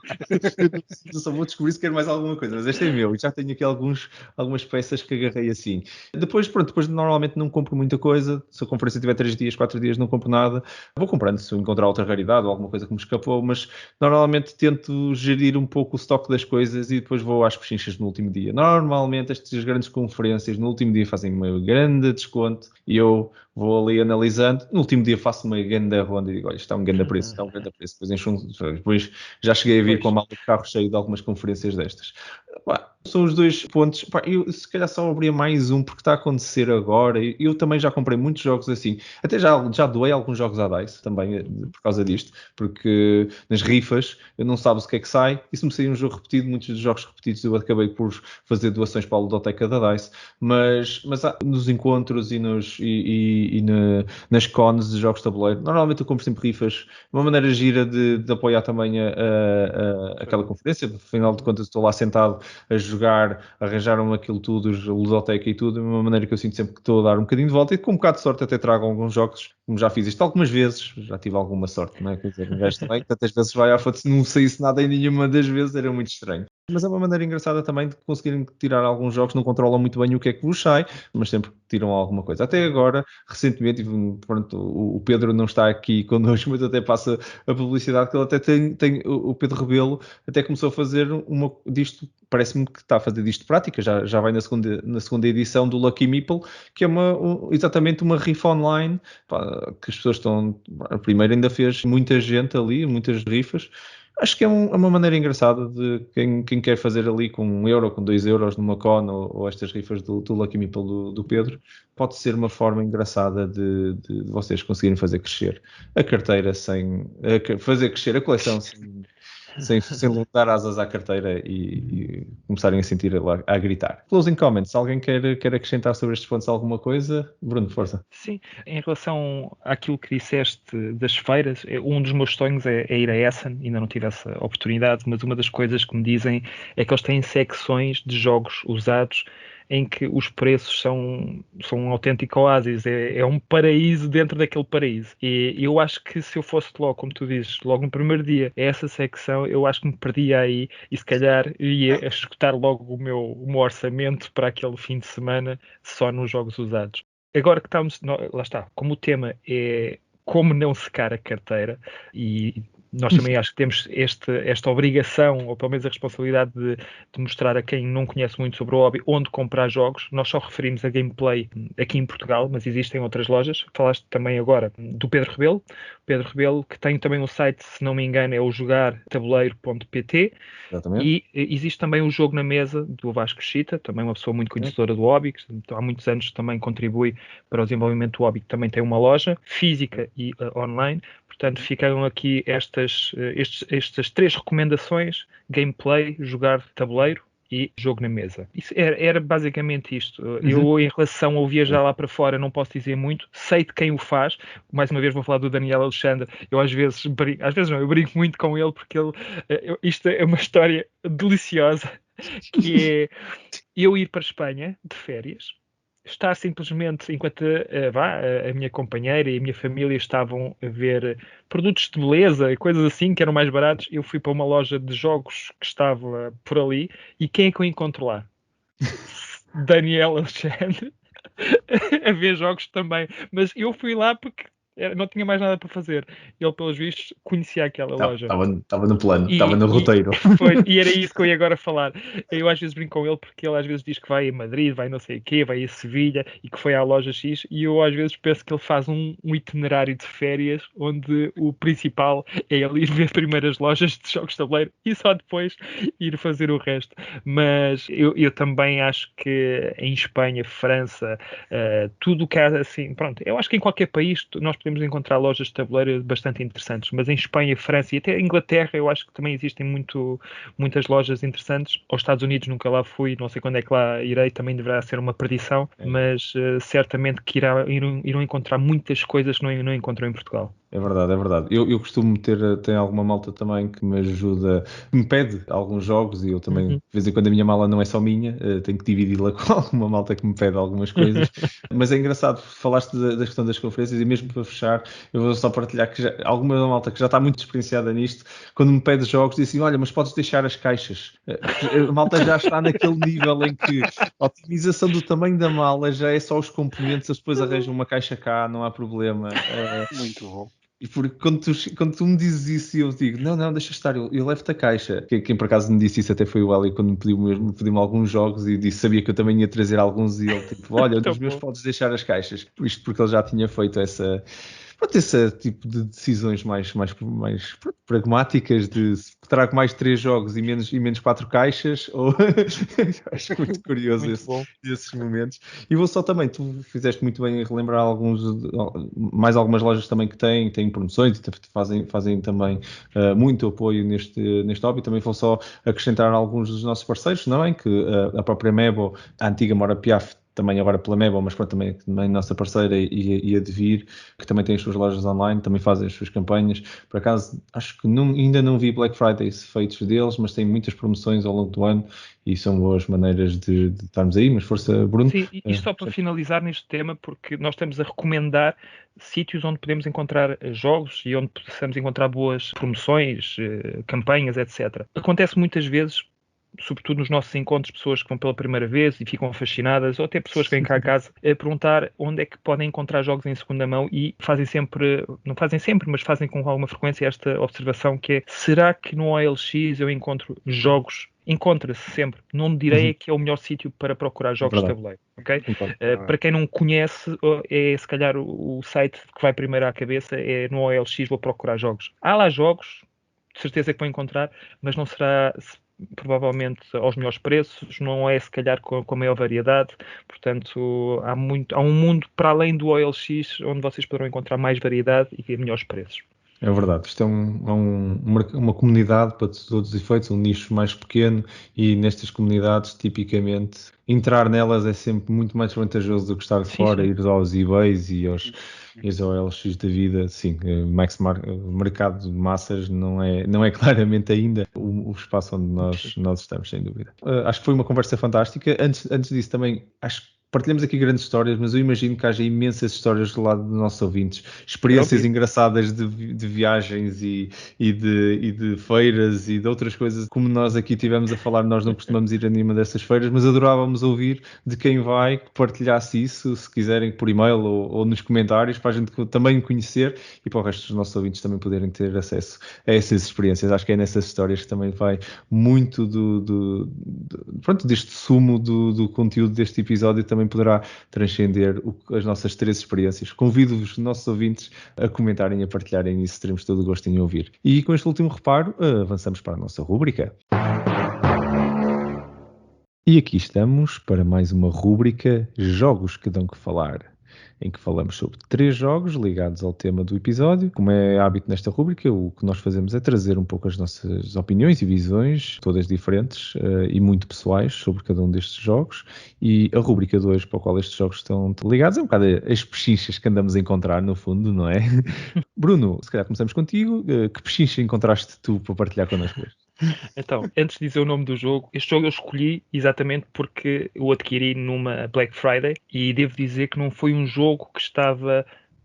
Eu só vou descobrir se quero mais alguma coisa, mas este é meu e já tenho aqui algumas peças que agarrei assim. Depois normalmente não compro muita coisa, se a conferência tiver 3 dias, 4 dias, não compro nada. Vou comprando se eu encontrar outra raridade ou alguma coisa que me escapou, mas normalmente tento gerir um pouco o estoque das coisas e depois vou às pechinchas no último dia. Normalmente estas grandes conferências no último dia fazem um grande desconto e eu vou ali analisando. No último dia faço uma grande ronda e digo, olha, está um grande preço, está um grande preço. Depois já cheguei a vir com a mala de carro cheio de algumas conferências destas. Pá, são os 2 pontos. Pá, eu se calhar só abria mais um porque está a acontecer agora. Eu também já comprei muitos jogos assim. Até já doei alguns jogos à DICE também por causa disto, porque nas rifas eu não sabes o que é que sai. E se me sair um jogo repetido, muitos dos jogos repetidos eu acabei por fazer doações para a ludoteca da DICE. Mas nos encontros nas cones de jogos de tabuleiro, normalmente eu compro sempre rifas. Uma maneira gira de apoiar também aquela conferência. Afinal de contas estou lá sentado a jogar, arranjaram aquilo tudo, os ludoteca e tudo, de uma maneira que eu sinto sempre que estou a dar um bocadinho de volta e com um bocado de sorte até trago alguns jogos, como já fiz isto algumas vezes, já tive alguma sorte, não é? Quer dizer, um gajo também, tantas vezes vai à foto, se não saísse nada em nenhuma das vezes, era muito estranho. Mas é uma maneira engraçada também de conseguirem tirar alguns jogos, não controlam muito bem o que é que vos sai, mas sempre tiram alguma coisa. Até agora, recentemente, pronto, o Pedro não está aqui connosco, mas até passa a publicidade que ele até tem o Pedro Rebelo até começou a fazer disto, parece-me que está a fazer disto prática, já vai na segunda edição do Lucky Meeple, que é exatamente uma rifa online, pá, que as pessoas estão... A primeira ainda fez muita gente ali, muitas rifas. Acho que é uma maneira engraçada de quem quer fazer ali com 1 euro, com 2 euros numa con ou estas rifas do Lucky Meeple do Pedro, pode ser uma forma engraçada de vocês conseguirem fazer crescer a carteira fazer crescer a coleção sem lutar asas à carteira e começarem a sentir a gritar. Closing comments. Alguém quer acrescentar sobre estes pontos alguma coisa? Bruno, força. Sim, em relação àquilo que disseste das feiras, um dos meus sonhos é ir a Essen, ainda não tive essa oportunidade, mas uma das coisas que me dizem é que eles têm secções de jogos usados em que os preços são um autêntico oásis, é um paraíso dentro daquele paraíso. E eu acho que se eu fosse logo, como tu dizes, logo no primeiro dia, essa secção, eu acho que me perdia aí e se calhar ia escutar logo o meu orçamento para aquele fim de semana só nos jogos usados. Agora que estamos, lá está, como o tema é como não secar a carteira e nós também acho que temos esta obrigação, ou pelo menos a responsabilidade de mostrar a quem não conhece muito sobre o hobby onde comprar jogos. Nós só referimos a Gameplay aqui em Portugal, mas existem outras lojas. Falaste também agora do Pedro Rebelo. Pedro Rebelo, que tem também um site, se não me engano, é o jogartabuleiro.pt. Exatamente. E existe também o Jogo na Mesa do Vasco Chita, também uma pessoa muito conhecedora do hobby, que há muitos anos também contribui para o desenvolvimento do hobby, que também tem uma loja física e online. Portanto, ficaram aqui estas 3 recomendações: gameplay, jogar tabuleiro e jogo na mesa. Isso era basicamente isto. Eu, em relação ao viajar lá para fora, não posso dizer muito. Sei de quem o faz. Mais uma vez vou falar do Daniel Alexandre. Eu às vezes eu brinco muito com ele porque isto é uma história deliciosa, que é eu ir para a Espanha de férias, estar simplesmente, enquanto a minha companheira e a minha família estavam a ver produtos de beleza e coisas assim que eram mais baratos, eu fui para uma loja de jogos que estava por ali e quem é que eu encontro lá? Daniel Alexandre a ver jogos também, mas eu fui lá porque não tinha mais nada para fazer. Ele, pelos vistos, conhecia aquela loja. Estava no plano, estava no roteiro. E era isso que eu ia agora falar. Eu às vezes brinco com ele porque ele às vezes diz que vai a Madrid, vai não sei o quê, vai a Sevilha e que foi à loja X, e eu às vezes penso que ele faz um itinerário de férias onde o principal é ele ir ver primeiras lojas de jogos de tabuleiro e só depois ir fazer o resto. Mas eu também acho que em Espanha, França, tudo o que há assim, pronto, eu acho que em qualquer país nós podemos encontrar lojas de tabuleiro bastante interessantes, mas em Espanha, França e até Inglaterra eu acho que também existem muitas lojas interessantes. Aos Estados Unidos nunca lá fui, não sei quando é que lá irei, também deverá ser uma perdição, mas certamente que irão encontrar muitas coisas que não encontram em Portugal. É verdade, é verdade. Eu costumo ter alguma malta também que me ajuda, que me pede alguns jogos e eu também, de vez em quando a minha mala não é só minha, tenho que dividi-la com alguma malta que me pede algumas coisas. Mas é engraçado, falaste da questão das conferências e mesmo para fechar, eu vou só partilhar que alguma malta que já está muito experienciada nisto, quando me pede jogos, diz assim, olha, mas podes deixar as caixas. A malta já está naquele nível em que a otimização do tamanho da mala já é só os componentes, eles depois arranjam uma caixa cá, não há problema. Muito bom. E porque quando tu me dizes isso e eu digo, não, deixa estar, eu levo-te a caixa. Quem por acaso me disse isso até foi o Eli, quando pediu-me alguns jogos e disse, sabia que eu também ia trazer alguns e ele tipo, olha, Tá os meus bom. podes deixar as caixas. Isto porque ele já tinha feito esse tipo de decisões mais pragmáticas de se trago mais 3 jogos e menos 4 caixas, ou acho muito curioso Muito bom. esses momentos. E vou só também, tu fizeste muito bem em relembrar mais algumas lojas também que têm promoções e fazem também muito apoio neste hobby. Também vou só acrescentar alguns dos nossos parceiros, não é? Que a própria Mebo, a antiga Mora Piaf, também agora pela Mebo, mas pronto, também nossa parceira e a Devir, que também tem as suas lojas online, também fazem as suas campanhas. Por acaso, acho que ainda não vi Black Fridays feitos deles, mas tem muitas promoções ao longo do ano e são boas maneiras de estarmos aí. Mas força, Bruno. Sim, e isto só para finalizar neste tema, porque nós estamos a recomendar sítios onde podemos encontrar jogos e onde possamos encontrar boas promoções, campanhas, etc. Acontece muitas vezes, sobretudo nos nossos encontros, pessoas que vão pela primeira vez e ficam fascinadas, ou até pessoas que vêm cá a casa, a perguntar onde é que podem encontrar jogos em segunda mão e fazem sempre, não fazem sempre, mas fazem com alguma frequência esta observação que é, será que no OLX eu encontro jogos? Encontra-se sempre. Não direi que é o melhor sítio para procurar jogos de tabuleiro. Okay? Para quem não conhece, é se calhar o site que vai primeiro à cabeça, é no OLX, vou procurar jogos. Há lá jogos, de certeza que vou encontrar, mas não será provavelmente aos melhores preços, não é se calhar com a maior variedade, portanto há um mundo para além do OLX onde vocês poderão encontrar mais variedade e melhores preços. É verdade, isto é uma comunidade para todos os efeitos, um nicho mais pequeno e nestas comunidades, tipicamente, entrar nelas é sempre muito mais vantajoso do que estar fora, ir aos eBays e aos OLX da vida. Sim, mercado de massas não é claramente ainda o espaço onde nós estamos, sem dúvida. Acho que foi uma conversa fantástica. Antes disso também, acho que partilhamos aqui grandes histórias, mas eu imagino que haja imensas histórias do lado dos nossos ouvintes, experiências engraçadas de viagens e de feiras e de outras coisas. Como nós aqui tivemos a falar, nós não costumamos ir a nenhuma dessas feiras, mas adorávamos ouvir de quem vai, que partilhasse isso, se quiserem, por e-mail ou nos comentários, para a gente também conhecer e para o resto dos nossos ouvintes também poderem ter acesso a essas experiências. Acho que é nessas histórias que também vai muito deste sumo do conteúdo deste episódio, também poderá transcender as nossas 3 experiências. Convido-vos, nossos ouvintes, a comentarem e a partilharem isso, teremos todo o gosto em ouvir. E com este último reparo, avançamos para a nossa rúbrica. E aqui estamos para mais uma rúbrica Jogos que dão que falar, em que falamos sobre 3 jogos ligados ao tema do episódio. Como é hábito nesta rúbrica, o que nós fazemos é trazer um pouco as nossas opiniões e visões, todas diferentes e muito pessoais, sobre cada um destes jogos. E a rúbrica de hoje, para a qual estes jogos estão ligados, é um bocado as pechinchas que andamos a encontrar, no fundo, não é? Bruno, se calhar começamos contigo. Que pechincha encontraste tu para partilhar connosco hoje? Então, antes de dizer o nome do jogo, este jogo eu escolhi exatamente porque eu adquiri numa Black Friday e devo dizer que não foi um jogo que estava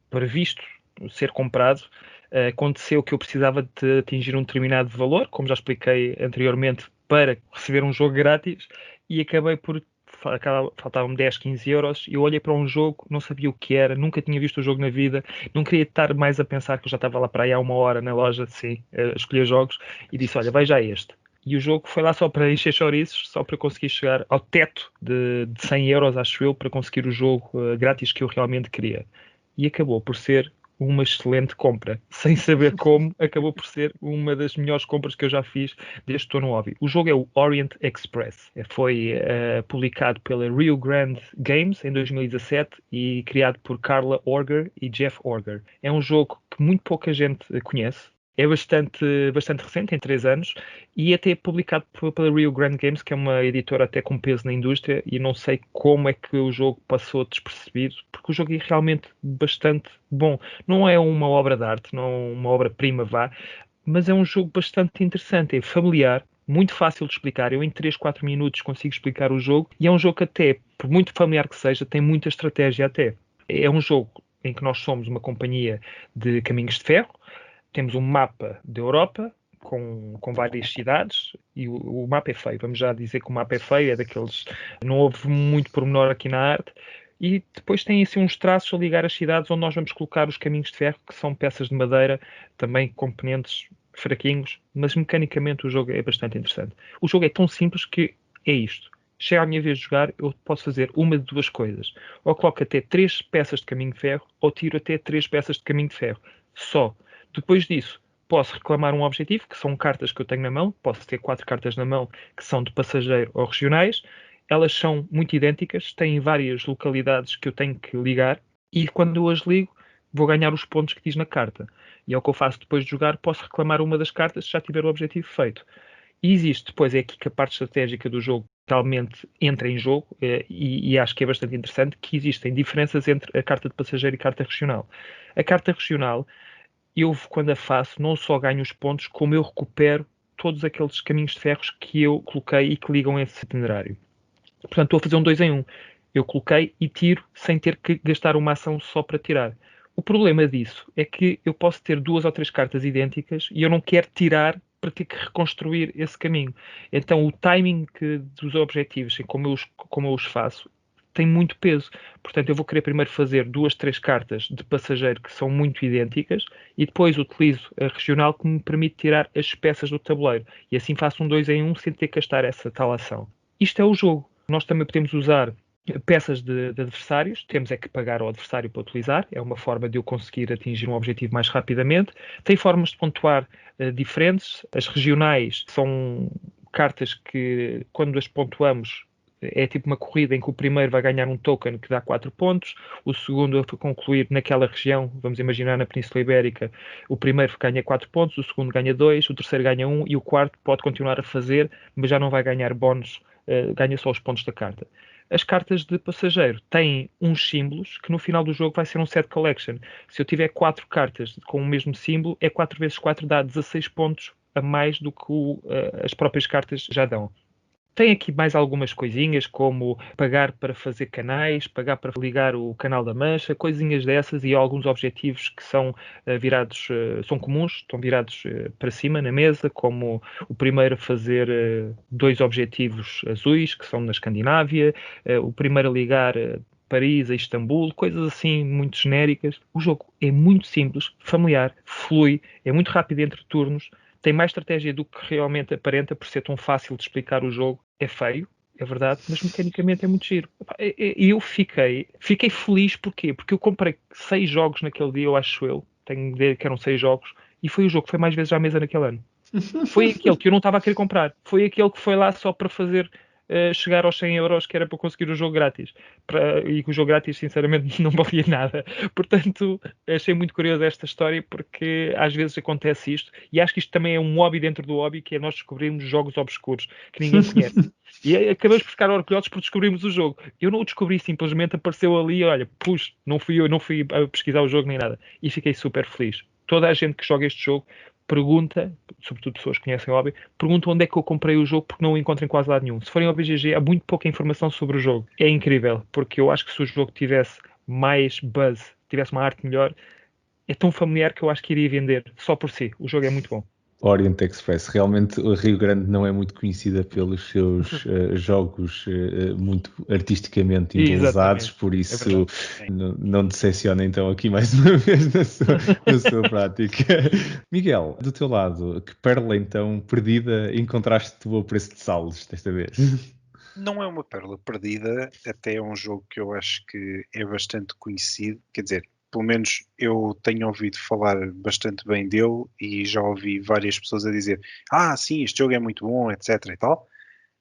previsto ser comprado. Aconteceu que eu precisava de atingir um determinado valor, como já expliquei anteriormente, para receber um jogo grátis e acabei por faltavam-me 10, 15 euros, eu olhei para um jogo, não sabia o que era, nunca tinha visto o jogo na vida, não queria estar mais a pensar que eu já estava lá para aí há uma hora na loja, sim, a escolher jogos, e disse, olha, vai já este. E o jogo foi lá só para encher chouriços, só para conseguir chegar ao teto de 100 euros, acho eu, para conseguir o jogo grátis que eu realmente queria. E acabou por ser uma excelente compra. Sem saber como, acabou por ser uma das melhores compras que eu já fiz desde que estou no hobby. O jogo é o Orient Express. Foi publicado pela Rio Grande Games em 2017 e criado por Carla Orger e Jeff Orger. É um jogo que muito pouca gente conhece. É bastante recente, tem 3 anos, e até é publicado pela Rio Grande Games, que é uma editora até com peso na indústria, e não sei como é que o jogo passou despercebido, porque o jogo é realmente bastante bom. Não é uma obra de arte, não é uma obra-prima, mas é um jogo bastante interessante, é familiar, muito fácil de explicar. Eu em 3, 4 minutos consigo explicar o jogo, e é um jogo que até, por muito familiar que seja, tem muita estratégia até. É um jogo em que nós somos uma companhia de caminhos de ferro, temos um mapa da Europa com várias cidades e o mapa é feio. Vamos já dizer que o mapa é feio, é daqueles. Não houve muito pormenor aqui na arte. E depois tem assim uns traços a ligar as cidades onde nós vamos colocar os caminhos de ferro, que são peças de madeira, também componentes fraquinhos, mas mecanicamente o jogo é bastante interessante. O jogo é tão simples que é isto. Chega a minha vez de jogar, eu posso fazer uma de 2 coisas. Ou coloco até 3 peças de caminho de ferro, ou tiro até 3 peças de caminho de ferro. Só. Depois disso, posso reclamar um objetivo, que são cartas que eu tenho na mão. Posso ter 4 cartas na mão que são de passageiro ou regionais. Elas são muito idênticas, têm várias localidades que eu tenho que ligar, e quando eu as ligo, vou ganhar os pontos que diz na carta. E é o que eu faço depois de jogar, posso reclamar uma das cartas se já tiver o objetivo feito. E existe depois, é aqui que a parte estratégica do jogo realmente entra em jogo, e acho que é bastante interessante, que existem diferenças entre a carta de passageiro e a carta regional. A carta regional, eu, quando a faço, não só ganho os pontos, como eu recupero todos aqueles caminhos de ferros que eu coloquei e que ligam esse itinerário. Portanto, estou a fazer um 2 em 1. Eu coloquei e tiro sem ter que gastar uma ação só para tirar. O problema disso é que eu posso ter 2 ou 3 cartas idênticas e eu não quero tirar para ter que reconstruir esse caminho. Então, o timing dos objetivos, como eu os faço, tem muito peso. Portanto, eu vou querer primeiro fazer 2, 3 cartas de passageiro que são muito idênticas e depois utilizo a regional que me permite tirar as peças do tabuleiro. E assim faço um 2 em 1 sem ter que gastar essa tal ação. Isto é o jogo. Nós também podemos usar peças de adversários, temos é que pagar ao adversário para utilizar, é uma forma de eu conseguir atingir um objetivo mais rapidamente. Tem formas de pontuar diferentes. As regionais são cartas que, quando as pontuamos, é tipo uma corrida em que o primeiro vai ganhar um token que dá 4 pontos, o segundo a concluir naquela região, vamos imaginar na Península Ibérica, o primeiro ganha 4 pontos, o segundo ganha 2, o terceiro ganha 1 e o quarto pode continuar a fazer, mas já não vai ganhar bónus, ganha só os pontos da carta. As cartas de passageiro têm uns símbolos que no final do jogo vai ser um set collection. Se eu tiver 4 cartas com o mesmo símbolo, é 4 vezes 4 dá 16 pontos a mais do que as próprias cartas já dão. Tem aqui mais algumas coisinhas, como pagar para fazer canais, pagar para ligar o canal da Mancha, coisinhas dessas e alguns objetivos que são virados, são comuns, estão virados para cima na mesa, como o primeiro a fazer 2 objetivos azuis, que são na Escandinávia, o primeiro a ligar Paris a Istambul, coisas assim muito genéricas. O jogo é muito simples, familiar, flui, é muito rápido entre turnos, tem mais estratégia do que realmente aparenta por ser tão fácil de explicar o jogo. É feio, é verdade, mas mecanicamente é muito giro. E eu fiquei feliz, porquê? Porque eu comprei 6 jogos naquele dia, eu acho tenho de ver que eram 6 jogos, e foi o jogo que foi mais vezes à mesa naquele ano. Foi aquele que eu não estava a querer comprar, foi aquele que foi lá só para fazer chegar aos 100 euros, que era para conseguir o jogo grátis. E que o jogo grátis, sinceramente, não valia nada. Portanto, achei muito curiosa esta história, porque às vezes acontece isto, e acho que isto também é um hobby dentro do hobby, que é nós descobrirmos jogos obscuros que ninguém conhece. E acabamos por ficar orgulhosos por descobrirmos o jogo. Eu não o descobri, simplesmente apareceu ali, olha, não fui a pesquisar o jogo nem nada. E fiquei super feliz. Toda a gente que joga este jogo pergunta, sobretudo pessoas que conhecem o hobby, perguntam onde é que eu comprei o jogo, porque não o encontro em quase lado nenhum. Se forem ao BGG, há muito pouca informação sobre o jogo. É incrível, porque eu acho que se o jogo tivesse mais buzz, tivesse uma arte melhor, é tão familiar que eu acho que iria vender só por si. O jogo é muito bom. Orient Express, realmente o Rio Grande não é muito conhecida pelos seus jogos muito artisticamente embelezados, por isso não decepciona então aqui mais uma vez na sua prática. Miguel, do teu lado, que pérola então perdida encontraste tu ao preço de salos desta vez? Não é uma pérola perdida, até é um jogo que eu acho que é bastante conhecido, quer dizer, pelo menos eu tenho ouvido falar bastante bem dele e já ouvi várias pessoas a dizer sim, este jogo é muito bom, etc e tal.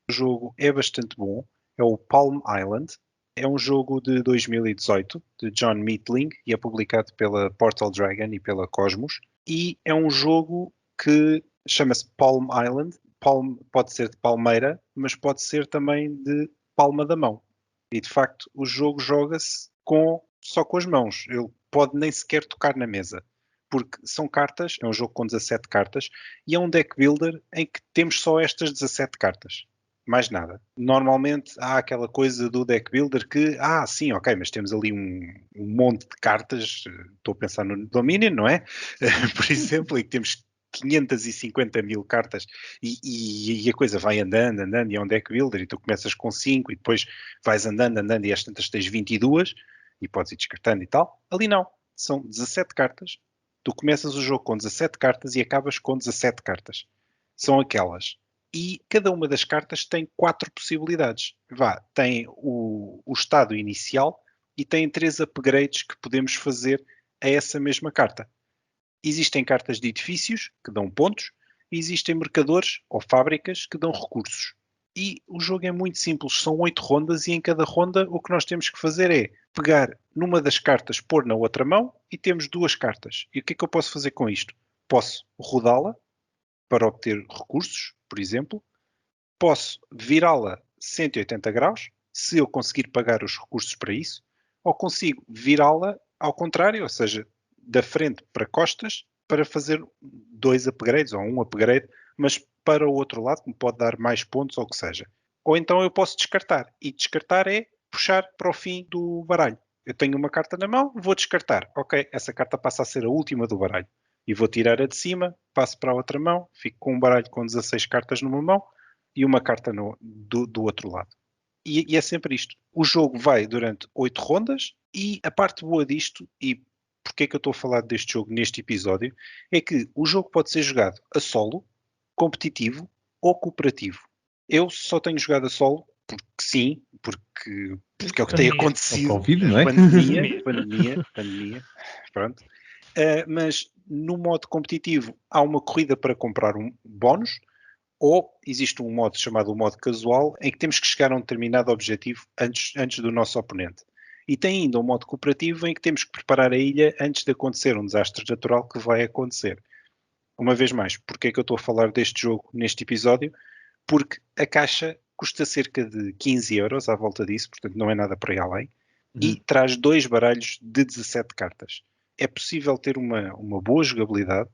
O jogo é bastante bom, é o Palm Island. É um jogo de 2018, de John Meatling, e é publicado pela Portal Dragon e pela Cosmos. E é um jogo que chama-se Palm Island. Palm pode ser de palmeira, mas pode ser também de palma da mão. E de facto, o jogo joga-se só com as mãos. Ele pode nem sequer tocar na mesa. Porque são cartas, é um jogo com 17 cartas, e é um deck builder em que temos só estas 17 cartas. Mais nada. Normalmente há aquela coisa do deck builder que, sim, ok, mas temos ali um monte de cartas, estou a pensar no Dominion, não é? Por exemplo, e que temos 550 mil cartas e a coisa vai andando, e é um deck builder e tu começas com 5 e depois vais andando e às tantas tens 22 e podes ir descartando e tal. Ali não, são 17 cartas, tu começas o jogo com 17 cartas e acabas com 17 cartas. São aquelas. E cada uma das cartas tem 4 possibilidades. Tem o estado inicial e tem 3 upgrades que podemos fazer a essa mesma carta. Existem cartas de edifícios que dão pontos e existem mercadores ou fábricas que dão recursos. E o jogo é muito simples, são 8 rondas e em cada ronda o que nós temos que fazer é pegar numa das cartas, pôr na outra mão e temos 2 cartas. E o que é que eu posso fazer com isto? Posso rodá-la para obter recursos, por exemplo. Posso virá-la 180 graus, se eu conseguir pagar os recursos para isso, ou consigo virá-la ao contrário, ou seja, da frente para costas, para fazer 2 upgrades ou um upgrade, mas para o outro lado, que me pode dar mais pontos ou o que seja. Ou então eu posso descartar, e descartar é puxar para o fim do baralho. Eu tenho uma carta na mão, vou descartar. Ok, essa carta passa a ser a última do baralho. E vou tirar a de cima, passo para a outra mão, fico com um baralho com 16 cartas numa mão e uma carta do outro lado. E é sempre isto. O jogo vai durante 8 rondas e a parte boa disto, e porque é que eu estou a falar deste jogo neste episódio, é que o jogo pode ser jogado a solo, competitivo ou cooperativo. Eu só tenho jogado a solo porque sim, porque é o que tem acontecido. O Covid, não é? Pandemia, pronto. Mas no modo competitivo há uma corrida para comprar um bónus, ou existe um modo chamado o modo casual, em que temos que chegar a um determinado objetivo antes do nosso oponente. E tem ainda um modo cooperativo em que temos que preparar a ilha antes de acontecer um desastre natural que vai acontecer. Uma vez mais, porque é que eu estou a falar deste jogo neste episódio? Porque a caixa custa cerca de 15 euros à volta disso, portanto não é nada para ir além, e traz 2 baralhos de 17 cartas. É possível ter uma boa jogabilidade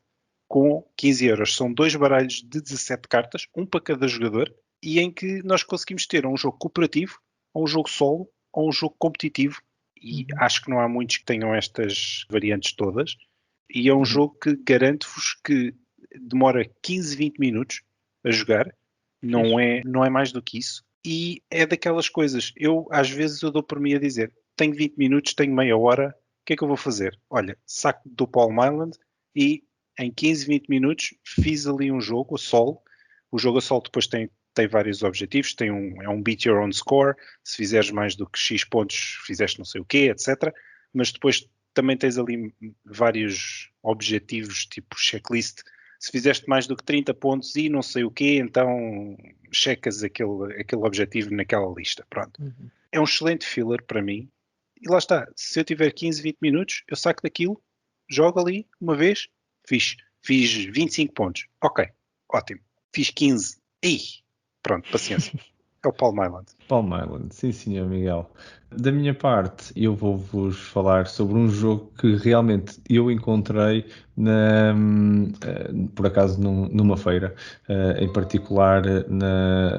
com 15 euros. São 2 baralhos de 17 cartas, um para cada jogador, e em que nós conseguimos ter um jogo cooperativo, ou um jogo solo, ou um jogo competitivo. E acho que não há muitos que tenham estas variantes todas. E é um jogo que garanto-vos que demora 15, 20 minutos a jogar. Não é mais do que isso. E é daquelas coisas. Às vezes eu dou por mim a dizer, tenho 20 minutos, tenho meia hora, o que é que eu vou fazer? Olha, saco do Palm Island e em 15, 20 minutos fiz ali um jogo a solo. O jogo a solo depois tem vários objetivos. É um beat your own score. Se fizeres mais do que X pontos, fizeste não sei o quê, etc. Mas depois também tens ali vários objetivos, tipo checklist. Se fizeste mais do que 30 pontos e não sei o quê, então checas aquele objetivo naquela lista. Pronto. É um excelente filler para mim. E lá está. Se eu tiver 15, 20 minutos, eu saco daquilo, jogo ali uma vez, fiz 25 pontos. Ok, ótimo. Fiz 15. Pronto, paciência. É o Palm Island. Palm Island, sim senhor Miguel. Da minha parte, eu vou-vos falar sobre um jogo que realmente eu encontrei por acaso numa feira, em particular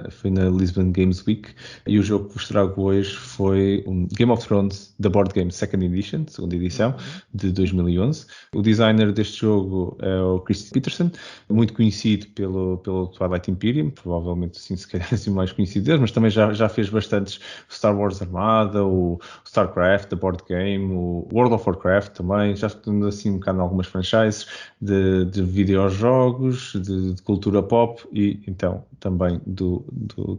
foi na Lisbon Games Week, e o jogo que vos trago hoje foi um Game of Thrones The Board Game Second Edition, segunda edição, de 2011. O designer deste jogo é o Chris Peterson, muito conhecido pelo Twilight Imperium, provavelmente assim, se calhar assim, mais conhecido deles, mas também já fez bastantes Star Wars Armada, o StarCraft, The Board Game, o World of Warcraft também, já estou assim um bocado em algumas franchises de videojogos, de cultura pop e então também do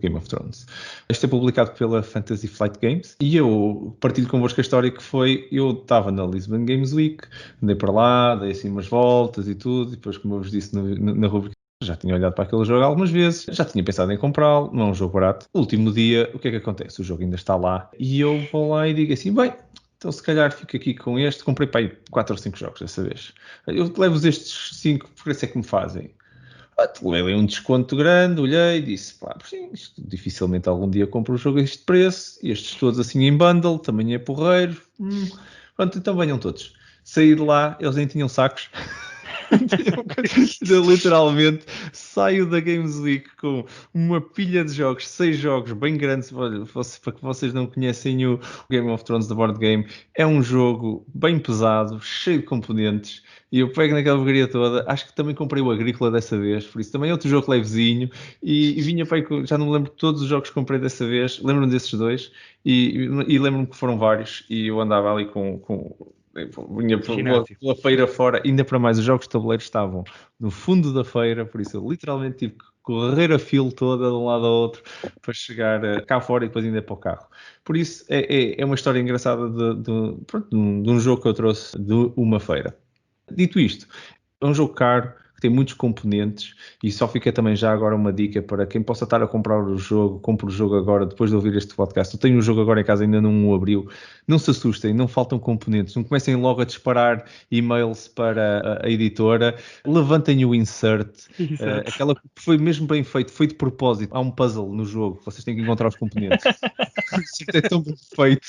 Game of Thrones. Este é publicado pela Fantasy Flight Games e eu partilho convosco a história que foi, eu estava na Lisbon Games Week, andei para lá, dei assim umas voltas e tudo, e depois como eu vos disse na rubrica Já tinha olhado para aquele jogo algumas vezes, já tinha pensado em comprá-lo, não é um jogo barato. Último dia, o que é que acontece? O jogo ainda está lá e eu vou lá e digo assim, bem, então se calhar fico aqui com este, comprei para aí 4 ou 5 jogos dessa vez. Eu levo-vos estes 5, por isso é que me fazem. Levei um desconto grande, olhei e disse, pá, sim, isto, dificilmente algum dia compro um jogo a este preço, estes todos assim em bundle, também é porreiro. Pronto, então venham todos. Saí de lá, eles nem tinham sacos. Eu, literalmente saio da Games Week com uma pilha de jogos, 6 jogos bem grandes. Para que vocês não conhecem o Game of Thrones da Board Game, é um jogo bem pesado, cheio de componentes. E eu pego naquela porcaria toda. Acho que também comprei o Agrícola dessa vez, por isso também é outro jogo levezinho. E vinha para aí, já não me lembro de todos os jogos que comprei dessa vez, lembro-me desses dois. E lembro-me que foram vários. E eu andava ali vinha pela feira fora, ainda para mais os jogos de tabuleiro estavam no fundo da feira, por isso eu literalmente tive que correr a fila toda de um lado ao outro para chegar cá fora e depois ainda para o carro. Por isso é uma história engraçada de um jogo que eu trouxe de uma feira. Dito isto, é um jogo caro, que tem muitos componentes e só fica também já agora uma dica para quem possa estar a comprar o jogo, compre o jogo agora, depois de ouvir este podcast. Eu tenho o jogo agora em casa, ainda não o abriu. Não se assustem, não faltam componentes, não comecem logo a disparar e-mails para a editora, levantem o insert, aquela que foi mesmo bem feito, foi de propósito. Há um puzzle no jogo, vocês têm que encontrar os componentes. Isto é tão bem feito.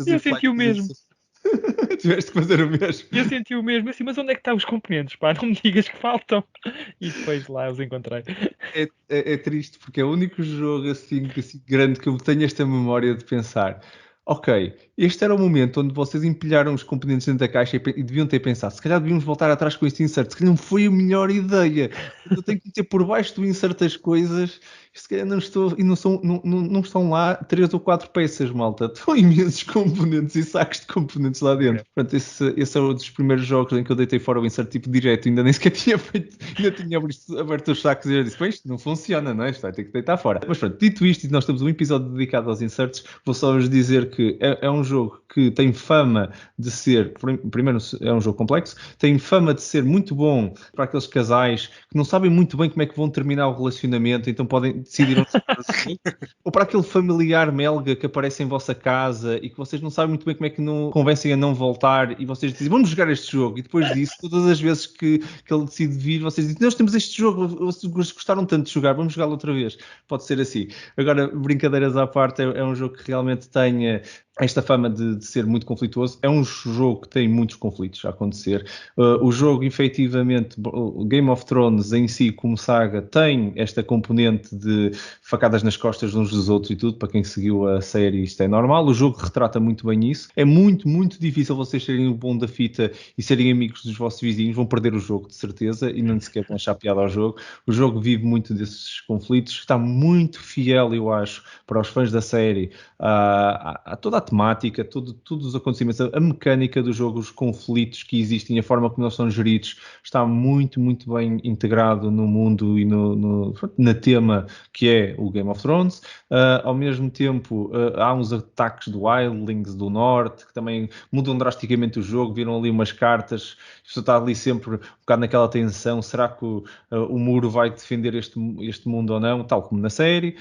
Eu senti o mesmo. Tiveste que fazer o mesmo. Eu senti o mesmo, assim, mas onde é que estão os componentes, pá? Não me digas que faltam. E depois lá os encontrei. É triste, porque é o único jogo assim grande que eu tenho esta memória de pensar, ok, este era o momento onde vocês empilharam os componentes dentro da caixa e deviam ter pensado, se calhar devíamos voltar atrás com este insert, se calhar não foi a melhor ideia. Eu tenho que meter por baixo do insert as coisas, se calhar não estão lá 3 ou 4 peças, malta. Estão imensos componentes e sacos de componentes lá dentro. Portanto, esse é um dos primeiros jogos em que eu deitei fora o insert tipo direto, ainda nem sequer tinha feito, ainda tinha aberto os sacos e eu disse, pois, não funciona, não é? Isto vai ter que deitar fora. Mas pronto, dito isto, e nós temos um episódio dedicado aos inserts, vou só vos dizer que é um jogo que tem fama de ser, primeiro é um jogo complexo, tem fama de ser muito bom para aqueles casais que não sabem muito bem como é que vão terminar o relacionamento, então decidiram ou para aquele familiar melga que aparece em vossa casa e que vocês não sabem muito bem como é que não convencem a não voltar e vocês dizem, vamos jogar este jogo, e depois disso, todas as vezes que ele decide vir, vocês dizem, nós temos este jogo, vocês gostaram tanto de jogar, vamos jogá-lo outra vez. Pode ser assim. Agora, brincadeiras à parte, é um jogo que realmente tem esta fama de ser muito conflituoso. É um jogo que tem muitos conflitos a acontecer. O jogo, efetivamente, o Game of Thrones em si, como saga, tem esta componente de facadas nas costas uns dos outros e tudo. Para quem seguiu a série, isto é normal. O jogo retrata muito bem isso. É muito, muito difícil vocês serem o bom da fita e serem amigos dos vossos vizinhos. Vão perder o jogo, de certeza, e não sequer vão achar piada ao jogo. O jogo vive muito desses conflitos. Está muito fiel, eu acho, para os fãs da série, a toda a temática, todos os acontecimentos, a mecânica do jogo, os conflitos que existem, a forma como eles são geridos, está muito, muito bem integrado no mundo e na tema que é o Game of Thrones. Ao mesmo tempo, há uns ataques do Wildlings do Norte, que também mudam drasticamente o jogo, viram ali umas cartas, isto está ali sempre um bocado naquela tensão, será que o muro vai defender este mundo ou não, tal como na série.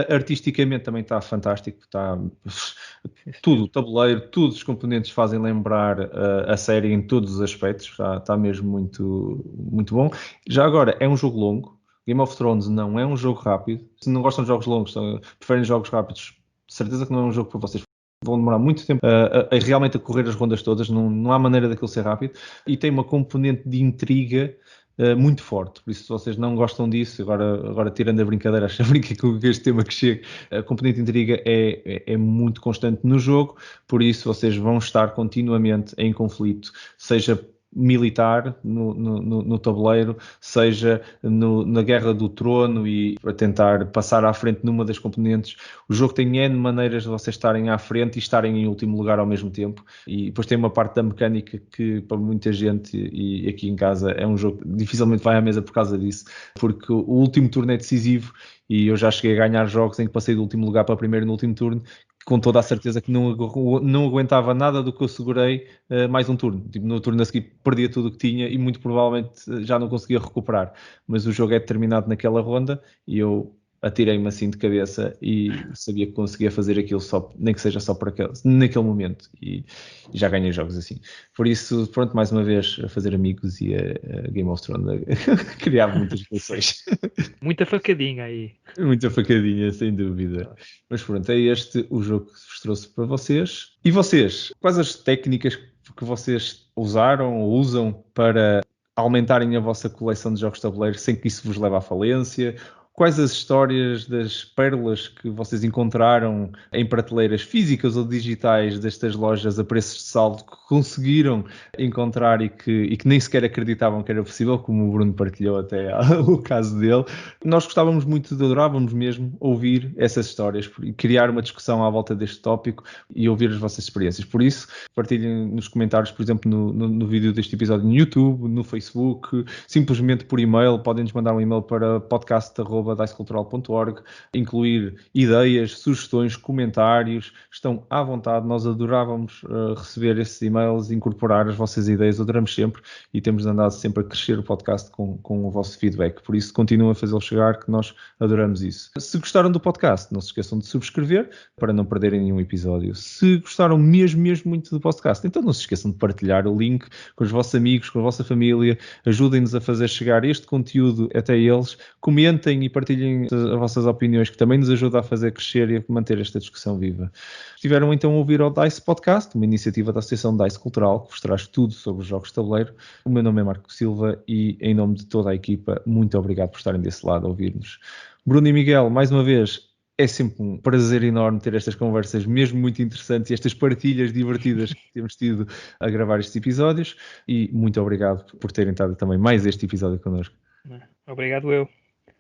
Artisticamente também está fantástico, está tudo, o tabuleiro, todos os componentes fazem lembrar a série em todos os aspectos, está mesmo muito, muito bom. Já agora, é um jogo longo, Game of Thrones não é um jogo rápido, se não gostam de jogos longos, preferem jogos rápidos, de certeza que não é um jogo para vocês. Vão demorar muito tempo a realmente a correr as rondas todas, não há maneira daquilo ser rápido, e tem uma componente de intriga muito forte, por isso se vocês não gostam disso, agora tirando a brincadeira, acho que brinca com este tema que chega, a componente de intriga é muito constante no jogo, por isso vocês vão estar continuamente em conflito, seja militar no tabuleiro, seja na Guerra do Trono e a tentar passar à frente numa das componentes. O jogo tem N maneiras de vocês estarem à frente e estarem em último lugar ao mesmo tempo, e depois tem uma parte da mecânica que para muita gente e aqui em casa é um jogo que dificilmente vai à mesa por causa disso, porque o último turno é decisivo e eu já cheguei a ganhar jogos em que passei do último lugar para primeiro no último turno, com toda a certeza que não aguentava nada do que eu segurei mais um turno. Tipo, no turno a seguir perdia tudo o que tinha e muito provavelmente já não conseguia recuperar. Mas o jogo é determinado naquela ronda e eu atirei-me assim de cabeça e sabia que conseguia fazer aquilo só, nem que seja só naquele momento, e já ganhei jogos assim. Por isso, pronto, mais uma vez a fazer amigos e a Game of Thrones a criar muitas relações. Muita facadinha aí. Muita facadinha, sem dúvida. Mas pronto, é este o jogo que vos trouxe para vocês. E vocês, quais as técnicas que vocês usaram ou usam para aumentarem a vossa coleção de jogos de tabuleiro sem que isso vos leve à falência? Quais as histórias das pérolas que vocês encontraram em prateleiras físicas ou digitais destas lojas a preços de saldo que conseguiram encontrar e que nem sequer acreditavam que era possível, como o Bruno partilhou até o caso dele? Nós gostávamos muito, adorávamos mesmo ouvir essas histórias e criar uma discussão à volta deste tópico e ouvir as vossas experiências. Por isso, partilhem nos comentários, por exemplo, no vídeo deste episódio no YouTube, no Facebook, simplesmente por e-mail. Podem-nos mandar um e-mail para podcast@dicecultural.org, incluir ideias, sugestões, comentários. Estão à vontade. Nós adorávamos receber esses e-mails, incorporar as vossas ideias. Adoramos sempre e temos andado sempre a crescer o podcast com o vosso feedback. Por isso, continuem a fazê-lo chegar, que nós adoramos isso. Se gostaram do podcast, não se esqueçam de subscrever para não perderem nenhum episódio. Se gostaram mesmo muito do podcast, então não se esqueçam de partilhar o link com os vossos amigos, com a vossa família. Ajudem-nos a fazer chegar este conteúdo até eles. Comentem e partilhem as vossas opiniões, que também nos ajuda a fazer crescer e a manter esta discussão viva. Estiveram então a ouvir ao DICE Podcast, uma iniciativa da Associação DICE Cultural, que vos traz tudo sobre os jogos de tabuleiro. O meu nome é Marco Silva e, em nome de toda a equipa, muito obrigado por estarem desse lado a ouvir-nos. Bruno e Miguel, mais uma vez, é sempre um prazer enorme ter estas conversas, mesmo muito interessantes, e estas partilhas divertidas que temos tido a gravar estes episódios. E muito obrigado por terem estado também mais este episódio connosco. Obrigado eu.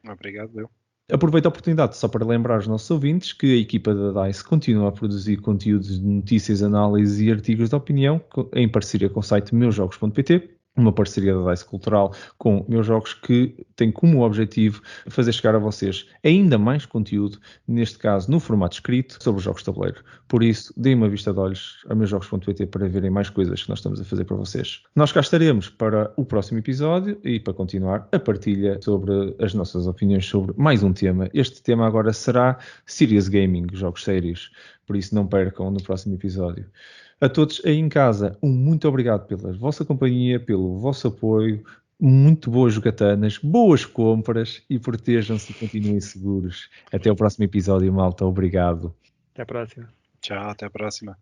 Obrigado eu. Aproveito a oportunidade só para lembrar os nossos ouvintes que a equipa da DICE continua a produzir conteúdos de notícias, análises e artigos de opinião em parceria com o site meusjogos.pt, uma parceria da DICE Cultural com Meus Jogos, que tem como objetivo fazer chegar a vocês ainda mais conteúdo, neste caso no formato escrito, sobre os jogos de tabuleiro. Por isso, deem uma vista de olhos a meusjogos.pt para verem mais coisas que nós estamos a fazer para vocês. Nós cá estaremos para o próximo episódio e para continuar a partilha sobre as nossas opiniões sobre mais um tema. Este tema agora será Serious Gaming, jogos sérios. Por isso, não percam no próximo episódio. A todos aí em casa, muito obrigado pela vossa companhia, pelo vosso apoio, muito boas jogatanas, boas compras e protejam-se e continuem seguros. Até o próximo episódio, malta. Obrigado. Até a próxima. Tchau, até a próxima.